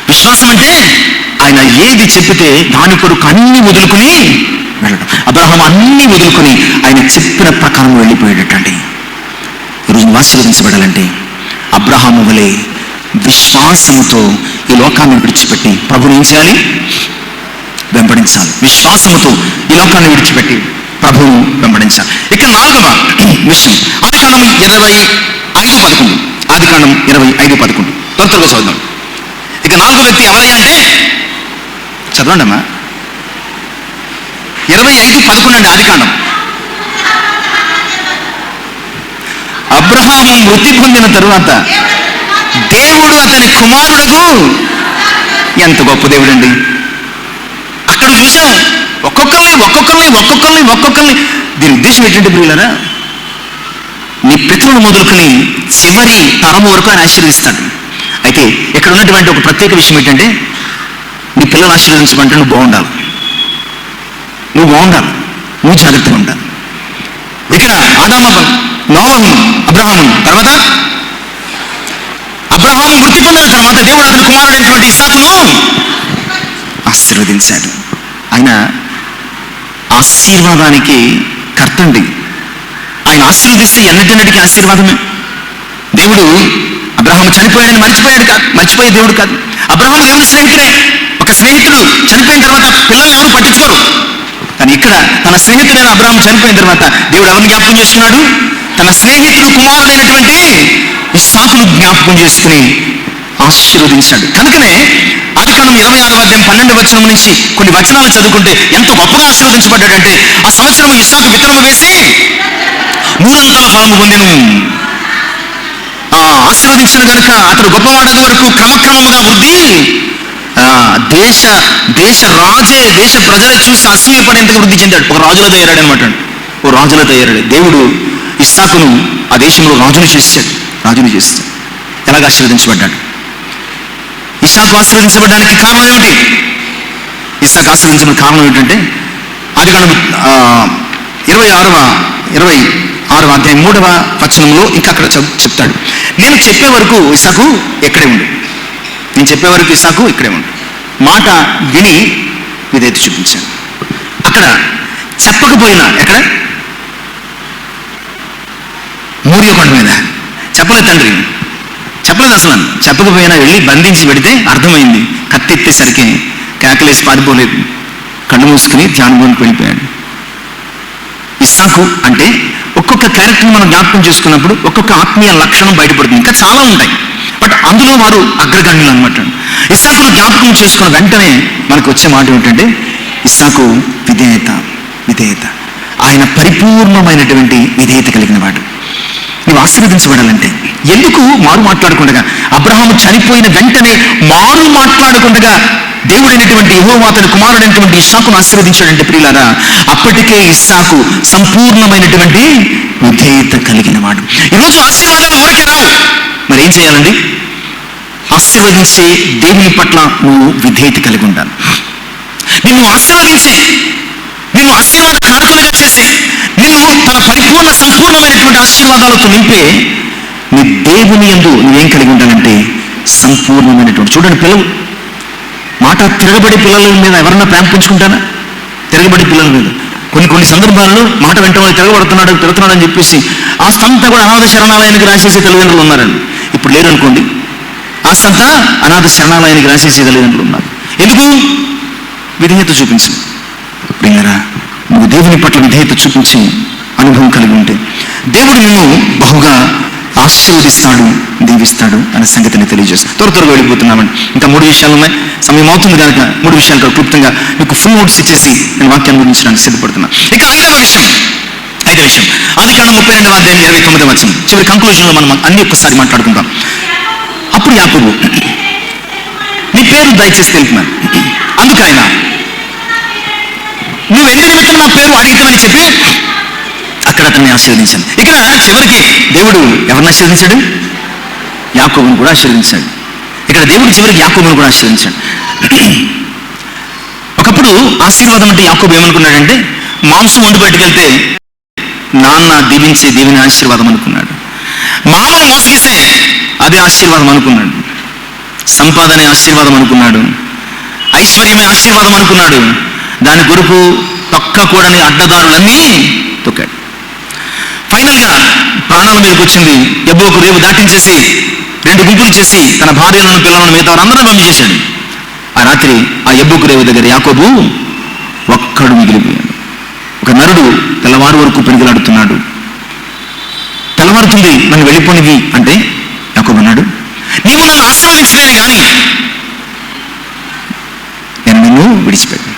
విశ్వాసం అంటే ఆయన ఏది చెప్పితే దాని కొరకు అన్ని వదులుకుని వెళ్ళడం. అబ్రహాం అన్ని వదులుకొని ఆయన చెప్పిన ప్రకారం వెళ్ళిపోయాడటండి. ఈరోజు నువ్వు ఆశీర్వదించబడాలంటే అబ్రహాము వలె విశ్వాసముతో ఈ లోకాన్ని విడిచిపెట్టి ప్రభుని ఏం చేయాలి? వెంబడించాలి. విశ్వాసముతో ఈ లోకాన్ని విడిచిపెట్టి ప్రభువును వెంబడించాలి. ఇక 4వ విషయం, ఆదికాండం 25:11. ఆదికాండం 25:11 త్వరగా చదువుదాం. ఇక 4వ వ్యక్తి ఎవరయ్యా అంటే, చదవండి అమ్మా, 25:11 అండి ఆదికాండం. అబ్రహాము మృతి పొందిన తరువాత దేవుడు అతని కుమారుడుకు, ఎంత గొప్ప దేవుడు అండి. అక్కడ చూసాం ఒక్కొక్కరిని. దీని ఉద్దేశం ఏంటంటే ప్రియులారా, నీ పితరులు మొదలుకొని చివరి తరము వరకు ఆయన ఆశీర్వదిస్తాడు. అయితే ఇక్కడ ఉన్నటువంటి ఒక ప్రత్యేక విషయం ఏంటంటే, నీ పిల్లలు ఆశీర్వదించమంటే నువ్వు బాగుండాలి, నువ్వు జాగ్రత్తగా ఉండాలి. ఇక్కడ నోహును, అబ్రహామును, తర్వాత అబ్రహాము మృతి పొందిన తర్వాత దేవుడు అతని కుమారుడైనటువంటి ఇస్సాకును ఆశీర్వదించాడు. ఆయన ఆశీర్వాదానికి కర్తండి. ఆయన ఆశీర్వదిస్తే ఎన్నటికి ఆశీర్వాదమే. దేవుడు అబ్రహాము చనిపోయాడని మర్చిపోయే దేవుడు కాదు. అబ్రహాము దేవుని స్నేహితుడే. ఒక స్నేహితుడు చనిపోయిన తర్వాత పిల్లల్ని ఎవరు పట్టించుకోరు. కానీ ఇక్కడ తన స్నేహితుడైన అబ్రహాము చనిపోయిన తర్వాత దేవుడు ఎవరిని జ్ఞాపకం చేసుకున్నాడు? తన స్నేహితుడు కుమారుడైనటువంటి ఇస్సాకును జ్ఞాపకం చేసుకుని ఆశీర్వదించాడు. కనుకనే ఆది ఆదికాండం 26వ అధ్యాయం 12వ వచనం నుంచి కొన్ని వచనాలు చదువుకుంటే ఎంత గొప్పగా ఆశీర్వదించబడ్డాడంటే, ఆ సంవత్సరం ఇస్సాకు విత్తనం వేసి 100 ఫలము పొందెను. ఆశీర్వదించిన కనుక అతడు గొప్పవాడగు వరకు క్రమక్రమముగా వృద్ధి, దేశ రాజే, దేశ ప్రజలే చూసి అసూయపడేంతగా వృద్ధి చెందాడు. ఒక రాజులో తయారాడు అనమాట. ఓ రాజులో తయారాడు. దేవుడు ఇస్సాకును ఆ దేశంలో రాజును చేశాడు. ఎలాగ ఆశీర్వదించబడ్డాడు? ఇస్సాకు ఆశీర్వదించబడడానికి కారణం ఏమిటి? ఇస్సాకు ఆశీర్వదించిన కారణం ఏమిటంటే, ఆదికాండం 26వ అధ్యాయం 3వ వచనంలో ఇంకా అక్కడ చెప్తాడు, నేను చెప్పే వరకు ఇస్సాకు ఇక్కడే ఉండు. మాట విని విధేయత చూపించాను. అక్కడ చెప్పకపోయినా, ఎక్కడ? మోరియా కొండ మీద చెప్పలేదు తండ్రి, చెప్పలేదు అసలు. చెప్పకపోయినా వెళ్ళి బంధించి పెడితే అర్థమైంది. కత్తెత్తేసరికి కేకలేసి పారిపోలేదు, కళ్ళు మూసుకుని ధ్యానంలోకి వెళ్ళిపోయాడు. ఇస్సాకు అంటే ఒక్కొక్క క్యారెక్టర్ మనం జ్ఞాపకం చేసుకున్నప్పుడు ఒక్కొక్క ఆత్మీయ లక్షణం బయటపడుతుంది. ఇంకా చాలా ఉంటాయి, బట్ అందులో వారు అగ్రగణ్యులు అనమాట. ఇస్సాకును జ్ఞాపకం చేసుకున్న వెంటనే మనకు వచ్చే మాట ఏమిటంటే, ఇస్సాకు విధేయత. ఆయన పరిపూర్ణమైనటువంటి విధేయత కలిగిన వాడు. నువ్వు ఆశీర్వదించబడాలంటే ఎందుకు మారు మాట్లాడకుండా, అబ్రహాము చనిపోయిన వెంటనే మారు మాట్లాడకుండా దేవుడైనటువంటి యెహోవా తన కుమారుడైనటువంటి ఇస్సాకును ఆశీర్వదించాడంటే ప్రియులారా, అప్పటికే ఇస్సాకు సంపూర్ణమైనటువంటి విధేయత కలిగిన వాడు. ఈరోజు ఆశీర్వాదాలు ఊరికే రావు. మరి ఏం చేయాలండి? ఆశీర్వదించే దేవుని పట్ల నువ్వు విధేయత కలిగి ఉండాలి. నిన్ను ఆశీర్వాద కారకులుగా చేసే, నిన్ను తన సంపూర్ణమైనటువంటి ఆశీర్వాదాలతో నింపే నీ దేవుని యందు నువ్వేం కలిగి ఉండాలంటే సంపూర్ణమైనటువంటి. చూడండి, పిల్లలు మాట తిరగబడి పిల్లల మీద ఎవరన్నా ప్రేమ పెంచుకుంటారా? తిరగబడి పిల్లల మీద కొన్ని సందర్భాల్లో మాట వెంట వాళ్ళు తిరుగుతున్నాడు అని చెప్పేసి ఆస్తంతా కూడా అనాథ శరణాలయానికి రాసేసే తల్లిదండ్రులు ఉన్నారండి. ఇప్పుడు లేరు అనుకోండి, ఆస్తంతా అనాథ శరణాలయానికి రాసేసే తల్లిదండ్రులు ఉన్నారు. ఎందుకు? విధేయత చూపించు. ప్రియులారా, నువ్వు దేవుని పట్ల విధేయత చూపించి అనుభవం కలిగి ఉంటే దేవుడు నిన్ను బహుగా ఆశీర్వదిస్తాడు, దీవిస్తాడు అనే సంగతిని తెలియజేస్తాడు. త్వరగా వెళ్ళిపోతున్నామండి. ఇంకా 3 విషయాలు ఉన్నాయి, సమయం అవుతుంది కనుక 3 విషయాలు క్లుప్తంగా మీకు ఫుల్ నోట్స్ ఇచ్చేసి నేను వాక్యాన్ని గురించడానికి సిద్ధపడుతున్నా. ఇక ఐదవ విషయం ఆదికాండం 32వ అధ్యాయం 29వ వచనం చివరి కంక్లూజన్లో మనం అన్ని ఒక్కసారి మాట్లాడుకుందాం. అప్పుడు యాకోబు, నీ పేరు దయచేసి తెలుపున్నాను. అందుకు ఆయన, నువ్వు ఎందు నిమిత్తం నా పేరు అడిగితామని చెప్పి అక్కడ అతన్ని ఆశీర్వదించాను. ఇక్కడ చివరికి దేవుడు ఎవరిని ఆశీర్వదించాడు? యాకోబును కూడా ఆశీర్వదించాడు. ఇక్కడ దేవుడు చివరికి యాకోబును కూడా ఆశీర్వదించాడు. ఒకప్పుడు ఆశీర్వాదం అంటే యాకోబు ఏమనుకున్నాడంటే, మాంసం వండి బయటకెళ్తే నాన్న దీవించే దీవెని ఆశీర్వాదం అనుకున్నాడు. మామను మోసగిస్తే అదే ఆశీర్వాదం అనుకున్నాడు. సంపాదనే ఆశీర్వాదం అనుకున్నాడు. ఐశ్వర్యమే ఆశీర్వాదం అనుకున్నాడు. దాని కొరకు తొక్కకూడని అడ్డదారులన్నీ తొక్కాడు. ఫైనల్గా ప్రాణాల మీదకి వచ్చింది. యబ్బోకు రేవు దాటించేసి 2 గుంపులు చేసి తన భార్యలను పిల్లలను మిగతా అందరూ పంపించేశాడు. ఆ రాత్రి ఆ యబ్బోకు రేవు దగ్గర యాకోబు ఒక్కడు మిగిలిపోయాడు. ఒక నరుడు తెల్లవారు వరకు పెరుగులాడుతున్నాడు. తెల్లవారుతుంది, నన్ను వెళ్ళిపోనివి అంటే యాకోబు అన్నాడు, నీవు నన్ను ఆశీర్వదించలేని కానీ నేను నిన్ను విడిచిపెట్టాను.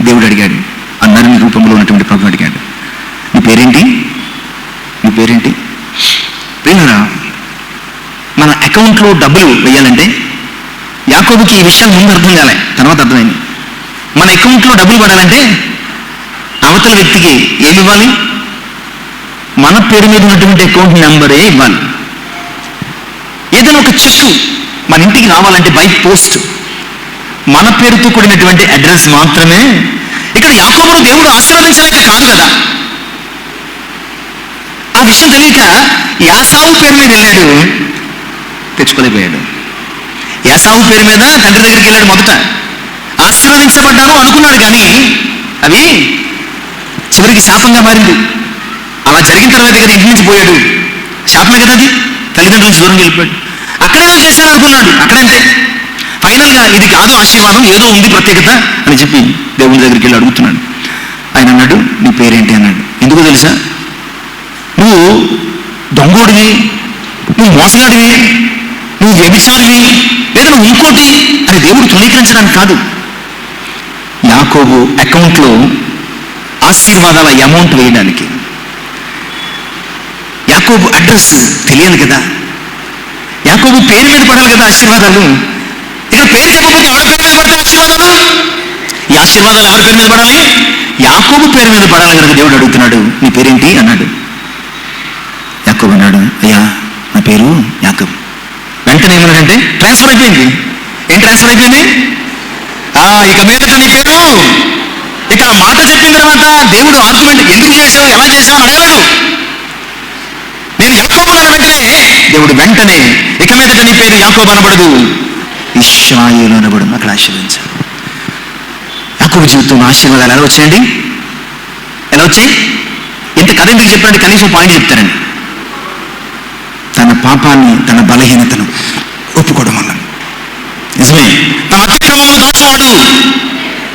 దేవుడు అడిగాడు, ఆ నరుని రూపంలో ఉన్నటువంటి ప్రభు అడిగాడు, నీ పేరేంటి? ప్రియులారా, మన అకౌంట్లో డబ్బులు వేయాలంటే యాకోబుకి ఈ విషయం ముందు అర్థం కాలే, తర్వాత అర్థమైంది. మన అకౌంట్లో డబ్బులు పడాలంటే అవతల వ్యక్తికి ఏమి ఇవ్వాలి? మన పేరు మీద ఉన్నటువంటి అకౌంట్ నెంబరే ఇవ్వాలి. ఏదైనా ఒక చెక్కు మన ఇంటికి రావాలంటే బై పోస్ట్ మన పేరుతో కూడినటువంటి అడ్రస్ మాత్రమే. ఇక్కడ యాకోబును దేవుడు ఆశీర్వదించలేక కాదు కదా, ఆ విషయం తెలియక యాసావు పేరు మీద వెళ్ళాడు, తెచ్చుకోలేకపోయాడు. యాసావు పేరు మీద తండ్రి దగ్గరికి వెళ్ళాడు. మొదట ఆశీర్వదించబడ్డాను అనుకున్నాడు, కానీ అవి చివరికి శాపంగా మారింది. అలా జరిగిన తర్వాత కదా ఇంటి నుంచి పోయాడు, శాపమే కదా అది. తల్లిదండ్రుల నుంచి దూరం వెళ్ళిపోయాడు. అక్కడేదో చేశాను అనుకున్నాడు, అక్కడంతే. ఫైనల్గా ఇది కాదు ఆశీర్వాదం, ఏదో ఉంది ప్రత్యేకత అని చెప్పి దేవుని దగ్గరికి వెళ్ళి అడుగుతున్నాడు. ఆయన అన్నాడు, నీ పేరేంటి అన్నాడు. ఎందుకో తెలుసా? నువ్వు దొంగోడివి, నువ్వు మోసగాడివి, నువ్వు వ్యభిచారివి లేదా నువ్వు ఇంకోటి అని దేవుడు తృణీకరించడానికి కాదు. యాకోబు అకౌంట్లో ఆశీర్వాదాల అమౌంట్ వేయడానికి. యాకోబు అడ్రస్ తెలియాలి కదా, యాకోబు పేరు మీద పడాలి కదా ఆశీర్వాదాలు. ఇక్కడ పేరు చెప్పకపోతే ఎవరి పేరు మీద పడతాయి ఆశీర్వాదాలు? ఈ ఆశీర్వాదాలు ఎవరి పేరు మీద పడాలి? యాకోబు పేరు మీద పడాలి కనుక దేవుడు అడుగుతున్నాడు, నీ పేరేంటి అన్నాడు. యాకోబు అన్నాడు, అయ్యా నా పేరు యాకోబు. వెంటనే ఏమన్నాడంటే ట్రాన్స్ఫర్ అయిపోయింది. ఏం ట్రాన్స్ఫర్ అయిపోయింది? ఇక మీదట నీ పేరు. ఇక ఆ మాట చెప్పిన తర్వాత దేవుడు ఆర్గ్యుమెంట్ ఎందుకు చేసావు, ఎలా చేసావు అని అడగలేదు. నేను యాకోబు అన్న వెంటనే దేవుడు వెంటనే ఇక మీదట నీ పేరు యాకోబు అనబడదు, ఇశ్రాయేలు అనబడు. అక్కడ ఆశీర్వదించాడు. యాకోబు జీవితంలో ఆశీర్వాదాలు ఎలా వచ్చాయండి? ఎలా వచ్చాయి? ఇంత కథ ఎందుకు చెప్పారంటే కనీసం పాయింట్ చెప్తారండి. తన పాపాన్ని, తన బలహీనతను ఒప్పుకోవడం వల్ల. నిజమే, తన అతిక్రమము దాచువాడు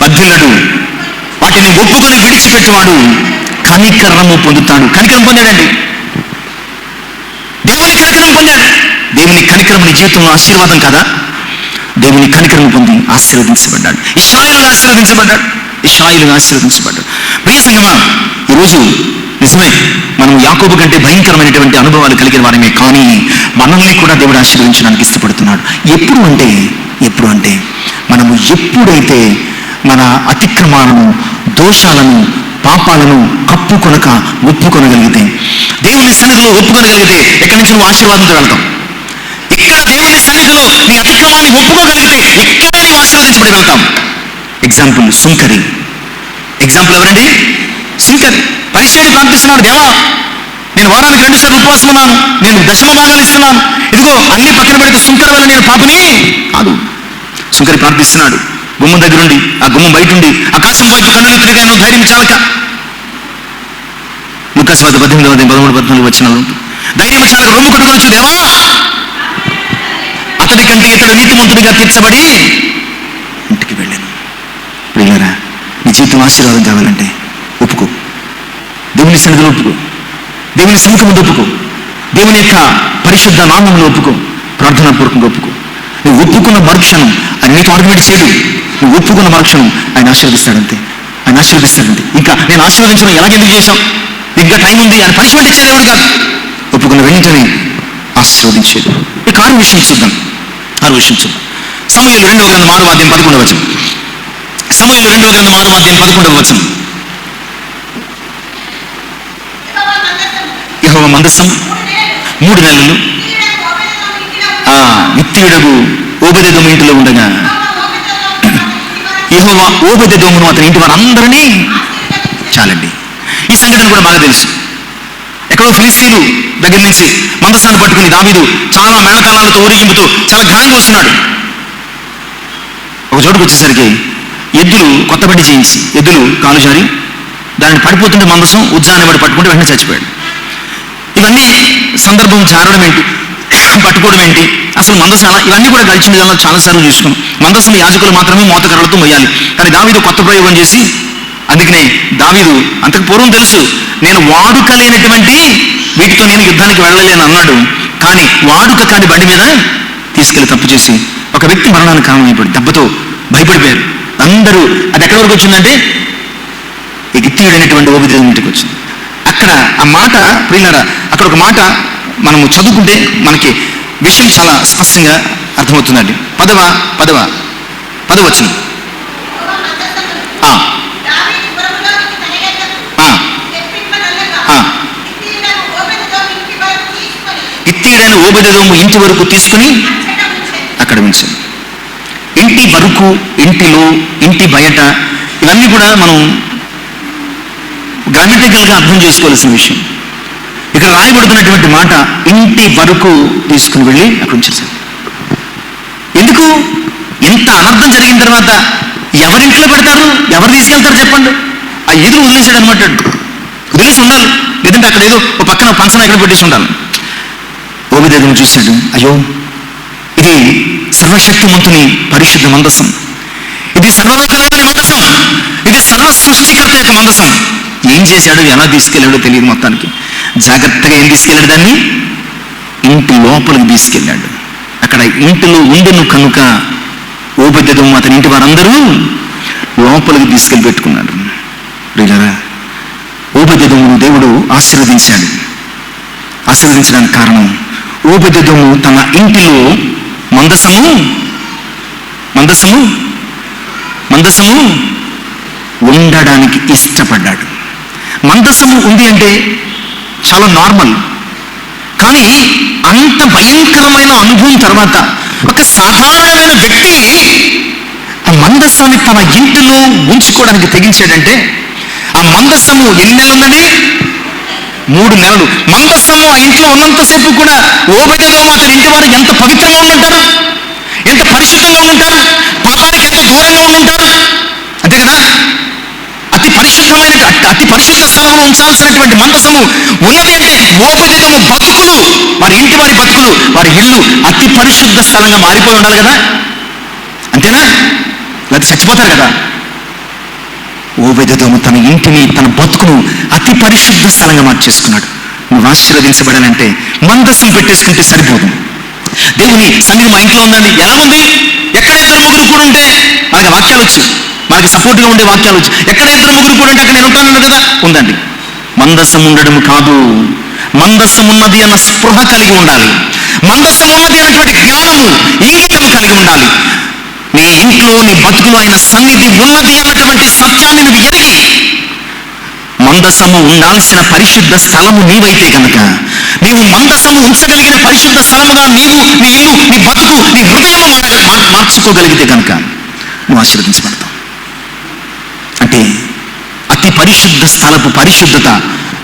వర్ధిల్లడు, వాటిని ఒప్పుకొని విడిచిపెట్టువాడు కనికరము పొందుతాడు. కనికరం పొందాడండి, దేవుని కనికరం పొందాడు. దేవుని కనికరం నీ జీవితంలో ఆశీర్వాదం కదా. దేవుని కనికరం పొంది ఆశీర్వదించబడ్డాడు. ఇశ్రాయేలుగా ఆశీర్వదించబడ్డాడు. ఇశ్రాయేలుగా ఆశీర్వదించబడ్డాడు. ప్రియ సంగమా, ఈరోజు నిజమే మనం యాకోబు కంటే భయంకరమైనటువంటి అనుభవాలు కలిగిన వారమే, కానీ మనల్ని కూడా దేవుడు ఆశీర్వదించడానికి ఇష్టపడుతున్నాడు. ఎప్పుడు అంటే మనము ఎప్పుడైతే మన అతిక్రమాలను, దోషాలను, పాపాలను కప్పుకొనక ఒప్పుకొనగలిగితే, దేవుని సన్నిధిలో ఒప్పుకొనగలిగితే ఇక్కడి నుంచి నువ్వు ఆశీర్వాదంతో వెళ్తావు. ఇక్కడ దేవుని సన్నిధిలో నీ అతిక్రమాన్ని ఒప్పుకోగలిగితే ఇక్కడే నువ్వు ఆశీర్వదించబడి వెళ్తాం. ఎగ్జాంపుల్ సుంకరి. ఎగ్జాంపుల్ ఎవరండి? సుంకరి. పరిచయం ప్రార్థిస్తున్నాడు, దేవా నేను వారానికి 2 సార్లు ఉపవాసం ఉన్నాను, నేను దశమ భాగాలు ఇస్తున్నాను, ఇదిగో అన్ని పక్కన పెడితే సుంకరి వల్ల నేను పాపిని కాదు. సుంకరి ప్రార్థిస్తున్నాడు గుమ్మం దగ్గరుండి, ఆ గుమ్మం బయట ఉండి ఆకాశం వైపు కన్నులెత్తుడిగా నువ్వు ధైర్యం చాలక. లూకాసు 18:13-14 వచనాలు. ధైర్యం చాలక రొమ్ము కొట్టుకోవచ్చు, దేవా అతడి కంటే ఇతడు నీతిమంతుడిగా తీర్చబడి ఇంటికి వెళ్ళాను. ప్రియులారా, నీ జీవితం ఆశీర్వాదం కావాలంటే ఒప్పుకో, దేవుని సన్నిధిలో ఒప్పుకో, దేవుని సముఖంలో ఒప్పుకో, దేవుని యొక్క పరిశుద్ధ నామంలో ఒప్పుకో, ప్రార్థనాపూర్వకంగా ఒప్పుకో. నువ్వు ఒప్పుకున్న మరుక్షణం ఆయన నీకు ఆర్గ్యుమెంట్ చేయడు. నువ్వు ఒప్పుకున్న మరుక్షణం ఆయన ఆశీర్వదిస్తాడంతే. ఇంకా నేను ఆశీర్వదించడం ఎలాగెందుకు చేశాం, ఇంకా టైం ఉంది అని పనిష్మెంట్ ఇచ్చేదేవుడు కాదు. ఒప్పుకున్న వెంటనే ఆశీర్వదించేది. ఇక 6వ విషయం చూద్దాం. సమూయేలు 2వ గ్రంథం 6వ అధ్యాయం 11వ వచనం. సమూయేలు 2వ గ్రంథం 6వ అధ్యాయం 11వ వచనం. యెహోవా మందసం 3 నెలలు నిత్యుడగు ఓబెదెదోము ఇంటిలో ఉండగా యెహోవా ఓబెదెదోమును అతని ఇంటి వారందరినీ. చాలండి, ఈ సంఘటన కూడా బాగా తెలుసు. ఎక్కడో ఫిలిస్తీన్లు దగ్గర నుంచి మందసాన్ని పట్టుకుని దావీదు చాలా మేళతాళాలతో ఊరేగింపుతో చాలా ఘనంగా వస్తున్నాడు. ఒక చోటుకు వచ్చేసరికి ఎద్దులు కొత్త బండి చేయించి ఎద్దులు కాలు జారి దాన్ని పడిపోతుంటే మందసం ఉజ్జాన్ని వాడు పట్టుకుంటే వెంటనే చచ్చిపోయాడు. ఇవన్నీ సందర్భం జారడం ఏంటి, పట్టుకోవడం ఏంటి, అసలు మందసాల ఇవన్నీ కూడా గడిచిన విధానంలో చాలాసార్లు చూసుకున్నాం. మందసం యాజకులు మాత్రమే మోతకర్రలతో మొయ్యాలి, కానీ దావీదు కొత్త ప్రయోగం చేసి, అందుకనే దావీదు అంతకు పూర్వం తెలుసు నేను వాడుక లేనటువంటి వీటితో నేను యుద్ధానికి వెళ్ళలేని అన్నాడు. కానీ వాడుక కాని బండి మీద తీసుకెళ్లి తప్పు చేసి ఒక వ్యక్తి మరణానికి కారణమైపోయాడు. దెబ్బతో భయపడిపోయారు అందరూ. అది ఎక్కడి వరకు వచ్చిందంటే గిత్తీయుడైనటువంటి ఓబెదెదోము ఇంటికి వచ్చింది. అక్కడ ఆ మాట ప్రియులారా, అక్కడ ఒక మాట మనము చదువుకుంటే మనకి విషయం చాలా స్పష్టంగా అర్థమవుతుందండి. 10వ వచనం. గిత్తీయుడైన ఓబెదెదోము ఇంటి వరకు తీసుకుని అక్కడ ఉంచాను. ఇంటి వరకు, ఇంటిలో, ఇంటి బయట, ఇవన్నీ కూడా మనం గ్రామటికల్గా అర్థం చేసుకోవాల్సిన విషయం. ఇక్కడ రాయబడుతున్నటువంటి మాట ఇంటి వరకు తీసుకుని వెళ్ళి అక్కడ ఉంచేశారు. ఎందుకు? ఇంత అనర్థం జరిగిన తర్వాత ఎవరింట్లో పెడతారు, ఎవరు తీసుకెళ్తారు చెప్పండి? ఆ ఎదురు వదిలేసాడు అనమాట. వదిలేసి ఉండాలి, లేదంటే అక్కడ ఏదో ఒక పక్కన పంచన ఎక్కడ పెట్టేసి ఉండాలి. ఓబెదెదోము చూశాడు, అయ్యో ఇది సర్వశక్తిమంతుని పరిశుద్ధ మందసం, ఇది సర్వలోకనాథుని మందసం, ఇది సర్వ సృష్టికర్త యొక్క మందసం. ఏం చేశాడు, ఎలా తీసుకెళ్ళాడో తెలియదు. మొత్తానికి జాగ్రత్తగా ఏం తీసుకెళ్ళాడు, దాన్ని ఇంటి లోపలికి తీసుకెళ్ళాడు. అక్కడ ఇంటిలో ఉండెను కనుక ఓబెదెదోము అతని ఇంటి వారందరూ లోపలికి తీసుకెళ్ళి పెట్టుకున్నాడు. ప్రియులారా, ఓబెదెదోమును దేవుడు ఆశీర్వదించడానికి కారణం, ఓబెదెదోము తన ఇంటిలో మందసము ఉండడానికి ఇష్టపడ్డాడు. మందసము ఉంది అంటే చాలా నార్మల్, కానీ అంత భయంకరమైన అనుభవం తర్వాత ఒక సాధారణమైన వ్యక్తి ఆ మందస్సాన్ని తన ఇంటిలో ఉంచుకోవడానికి తెగించాడంటే, ఆ మందస్సము ఎన్ని నెలలు ఉందండి? 3 నెలలు. మందస్సము ఆ ఇంట్లో ఉన్నంతసేపు కూడా ఓబెదెదోము అతని ఇంటి వారు ఎంత పవిత్రంగా ఉంటారు, ఎంత పరిశుద్ధంగా ఉంటారు, పాపానికి ఎంత దూరంగా ఉంటారు. అంతే కదా? అతి పరిశుద్ధ స్థలంలో ఉంచాల్సినటువంటి మందసము ఉన్నది అంటే ఓబెదెదోము బతుకులు, వారి ఇంటి వారి బతుకులు, వారి ఇల్లు అతి పరిశుద్ధ స్థలంగా మారిపోయి ఉండాలి కదా. అంతేనా? లేకపోతే చచ్చిపోతారు కదా. ఓబెదెదోము తన ఇంటిని, తన బతుకును అతి పరిశుద్ధ స్థలంగా మార్చేసుకున్నాడు. నువ్వు ఆశీర్వదించబడాలంటే మందసం పెట్టేసుకుంటే సరిపోదు. దేవుని సన్నిధి మా ఇంట్లో ఉందండి, ఎలా ఉంది? ఎక్కడ 2-3 కూడా ఉంటే మనకి వాక్యాలు వచ్చు, మనకి సపోర్ట్గా ఉండే వాక్యాలు వచ్చు. ఎక్కడ 2-3 కూడా ఉంటే అక్కడ నేను ఉంటాను కదా, ఉందండి. మందసం ఉండడం కాదు, మందసం ఉన్నది అన్న స్పృహ కలిగి ఉండాలి. మందసం ఉన్నది అన్నటువంటి జ్ఞానము, ఇంగితము కలిగి ఉండాలి. నీ ఇంట్లో, నీ బతుకులో ఆయన సన్నిధి ఉన్నది అన్నటువంటి సత్యాన్ని నువ్వు ఎరిగి, మందసము ఉండాల్సిన పరిశుద్ధ స్థలము నీవైతే కనుక, నీవు మందసము ఉంచగలిగిన పరిశుద్ధ స్థలముగా నీవు, నీ ఇల్లు, నీ బతుకు, నీ హృదయము మార్చుకోగలిగితే కనుక నువ్వు ఆశీర్వదించబడతావు. అంటే అతి పరిశుద్ధ స్థలపు పరిశుద్ధత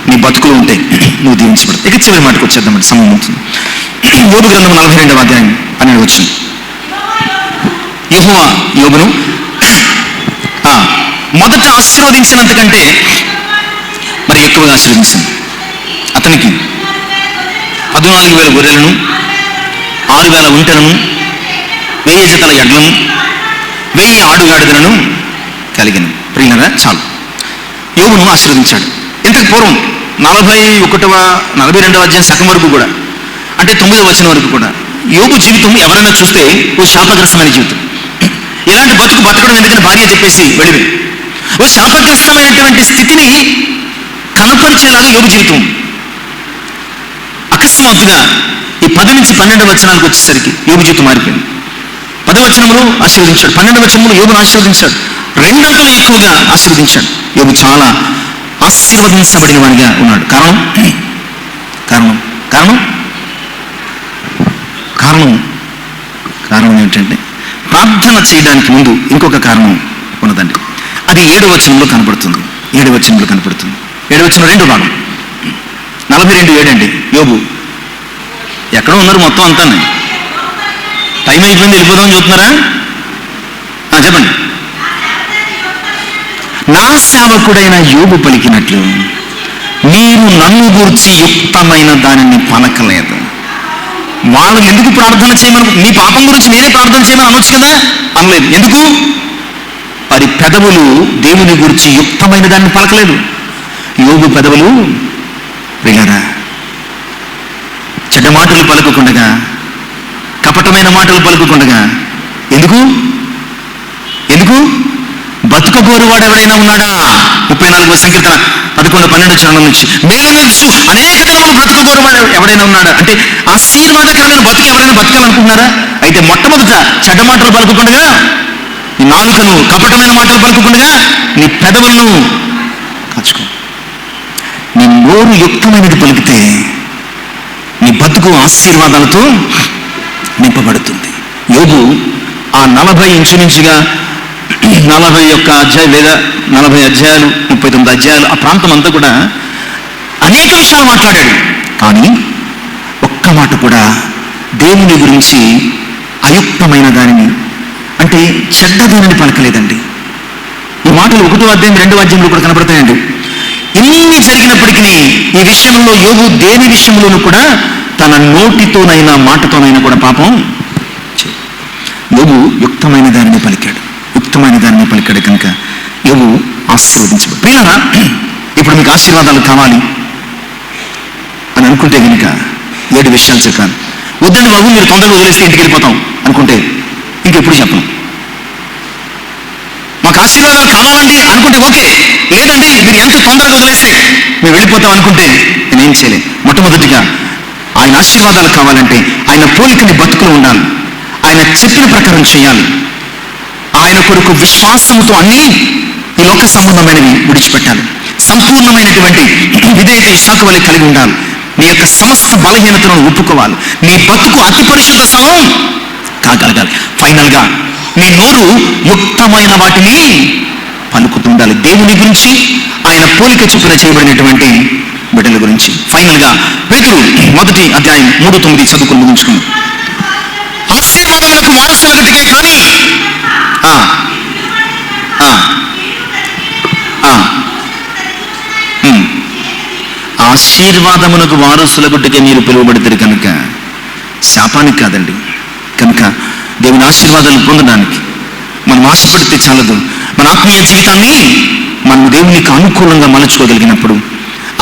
నీ బతుకులో ఉంటే నువ్వు దీవించబడతావు. ఇక చివరి మాటకు వచ్చేద్దామంటే సమయం అవుతుంది. యోబు గ్రంథం 42వ అధ్యాయం 12 వచనం. యెహోవా యోబును మొదట ఆశీర్వదించినంతకంటే మరి ఎక్కువగా ఆశీర్వదించింది. అతనికి 14,000 గొర్రెలను, 6,000 ఒంటెలను, 1000 జతల ఎడ్లను, 1000 ఆడుగాడిదలను కలిగిన. ప్రియులారా, చాలు. యోబును ఆశీర్వదించాడు. ఇంతకు పూర్వం 42వ అధ్యాయం సగం వరకు కూడా, అంటే 9వ వచనం వరకు కూడా యోబు జీవితం ఎవరైనా చూస్తే ఓ శాపగ్రస్తమైన జీవితం. ఇలాంటి బతకడం ఎందుకని భార్య చెప్పేసి వెళ్ళిపోయి ఓ శాపగ్రస్తమైనటువంటి స్థితిని కనపరిచేలాగా యోబు జీవితం. అకస్మాత్తుగా ఈ 10 నుంచి 12 వచనాలకు వచ్చేసరికి యోబు జీవితం మారిపోయింది. 10వ వచనంలో ఆశీర్వదించాడు, 12వ వచనంలో యోబును ఆశీర్వదించాడు, 2 అంతలు ఎక్కువగా ఆశీర్వదించాడు. యోబు చాలా ఆశీర్వదించబడిన వాడిగా ఉన్నాడు. కారణం ఏమిటంటే, ప్రార్థన చేయడానికి ముందు ఇంకొక కారణం ఉన్నదండి. అది 7వ వచనంలో కనపడుతుంది. 7వ వచనంలో కనపడుతుంది. 7వ వచనం 2వ భాగం 42:7 అండి. యోబు ఎక్కడో ఉన్నారు మొత్తం అంతా, టైం అయిపోయింది వెళ్ళిపోదామని చూస్తున్నారా? చెప్పండి. నా సేవకుడైన యోబు పలికినట్లు నీవు నన్ను గూర్చి యుక్తమైన దానిని పలకలేదు. వాళ్ళు ఎందుకు ప్రార్థన చేయమని, నీ పాపం గురించి నేనే ప్రార్థన చేయమని అనొచ్చు కదా, అనలేదు. ఎందుకు? వారి పెదవులు దేవుని గురించి యుక్తమైన దాన్ని పలకలేదు. యోబు పెదవులు ప్రియులారా చెడ్డ మాటలు పలుకుకుండగా, కపటమైన మాటలు పలుకుకుండగా, ఎందుకు బతుకబోరువాడు ఎవడైనా ఉన్నాడా? 34వ సంకీర్తన 11-12 చరణం నుంచి, మేలునిచ్చు అనేక దినములు బ్రతుకబోరువాడు ఎవడైనా ఉన్నాడా? అంటే ఆశీర్వాదకరమైన బతుకు ఎవరైనా బతకాలనుకుంటున్నారా? అయితే మొట్టమొదట చెడ్డ మాటలు పలుకుకుండగా, నీ నాలుకను, కపటమైన మాటలు పలుకుకుండగా నీ పెదవులను కాచుకో. నీ నోరు యుక్తమైనది పలికితే నీ బతుకు ఆశీర్వాదాలతో నింపబడుతుంది. యోబు ఆ 40 ఇంచుమించుగా 41 అధ్యాయం లేదా 40 అధ్యాయాలు, 39 అధ్యాయాలు, ఆ ప్రాంతం అంతా కూడా అనేక విషయాలు మాట్లాడాడు. కానీ ఒక్క మాట కూడా దేవుని గురించి అయుక్తమైన దానిని, అంటే చెడ్డ దానిని పలకలేదండి. ఈ మాటలు 1వ అధ్యాయం 2వ అధ్యాయంలో కూడా కనబడతాయండి. ఇన్ని జరిగినప్పటికీ ఈ విషయంలో యోబు దేని విషయంలోనూ కూడా తన నోటితోనైనా మాటతోనైనా కూడా పాపం యోబు యుక్తమైన దానిని పలికాడు కనుక యోబు ఆశీర్వదించబడు. ప్రియులారా, ఇప్పుడు మీకు ఆశీర్వాదాలు కావాలి అని అనుకుంటే కనుక 7 విషయాలు చెప్పాను. వద్దండి బాబు, మీరు తొందరగా వదిలేస్తే ఇంటికి వెళ్ళిపోతాం అనుకుంటే ఇంకెప్పుడు చెప్పను. మాకు ఆశీర్వాదాలు కావాలండి అనుకుంటే ఓకే, లేదండి మీరు ఎంత తొందరగా వదిలేస్తే మేము వెళ్ళిపోతాం అనుకుంటే నేనేం చేయలేదు. మొట్టమొదటిగా ఆయన ఆశీర్వాదాలు కావాలంటే ఆయన పోలికని బతుకులు ఉండాలి, ఆయన చెప్పిన ప్రకారం చేయాలి, ఆయన కొరకు విశ్వాసంతో అన్ని ఈ లోక సంబంధమైనవి విడిచిపెట్టాలి, సంపూర్ణమైనటువంటి విధేయత ఇస్సాకు వలె కలిగి ఉండాలి, నీ యొక్క సమస్త బలహీనతను ఒప్పుకోవాలి, నీ బతుకు అతి పరిశుద్ధ స్థలం కాగలగాలి. ఫైనల్గా నీ నోరు యుక్తమైన వాటిని పలుకుతుండాలి, దేవుని గురించి, ఆయన పోలిక చొప్పున చేయబడినటువంటి బిడ్డల గురించి. ఫైనల్గా పేతురు 1 అధ్యాయం 3:9 చదువుకుని ముగించుకుందాం. ఆశీర్వాదములకు వారసులగటికే కానీ ఆశీర్వాదమునకు వారసులగుట్టుకే మీరు పిలువబడతారు కనుక శాపానికి కాదండి. కనుక దేవుని ఆశీర్వాదాలు పొందడానికి మనం ఆశపడితే చాలదు. మన ఆత్మీయ జీవితాన్ని మనం దేవునికి అనుకూలంగా మలుచుకోగలిగినప్పుడు,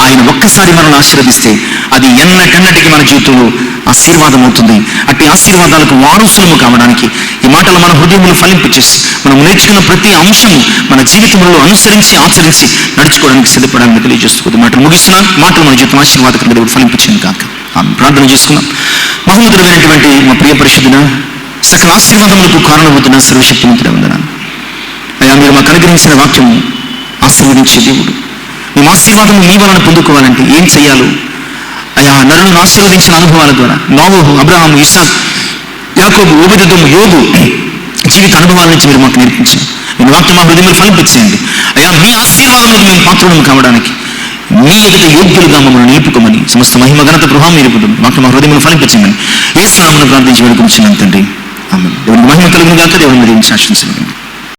ఆయన ఒక్కసారి మనల్ని ఆశీర్వదిస్తే అది ఎన్నటెన్నటికి మన జీవితంలో ఆశీర్వాదం అవుతుంది. అట్టి ఆశీర్వాదాలకు వారసులము కావడానికి ఈ మాటలు మన హృదయములు ఫలింపచేసి మనం నేర్చుకున్న ప్రతి అంశము మన జీవితంలో అనుసరించి ఆచరించి నడుచుకోవడానికి సిద్ధపడాలని తెలియజేస్తుంది. మాటలు ముగిస్తున్నాం. మాటలు మన జీవితం ఆశీర్వాదకరంగా దేవుడు ఫలింపచేయను కాక ప్రార్థన చేసుకున్నాం. మహోన్నతమైనటువంటి మా ప్రియ పరిశుద్ధున, సకల ఆశీర్వాదములకు కారణమవుతున్న సర్వశక్తిమంతుడ వందనాలు అయ్యా. మీరు మాకు అనుగ్రహించిన వాక్యము ఆశీర్వదించే దేవుడు. మేము ఆశీర్వాదము మీ వలన పొందుకోవాలంటే ఏం చేయాలో అయ్యా, నరులను ఆశీర్వదించిన అనుభవాల ద్వారా నోవహు, అబ్రహాము, ఇస్సాకు, యాకోబు, ఓబెదెదోము, యోబు జీవిత అనుభవాల నుంచి మీరు మాకు నేర్పించారు. మీ వాక్యం మా హృదయంలో ఫలింపచేయండి అయ్యా. మీ ఆశీర్వాదములకు మేము పాత్రలను కావడానికి మీ ఎదుట యోగ్యులుగా మమ్మల్ని నిలుపుకోమని, సమస్త మహిమ ఘనత గృహం మీరు వాక్యం మా హృదయంలో ఫలింపచేయమని యేసు నామమున ప్రార్థించి వేడుకొనుచున్నాం తండ్రి. ఆమేన్. దేవునికి మహిమ కలుగును గాక. దేవుని దీవించి ఆశీర్వదించండి.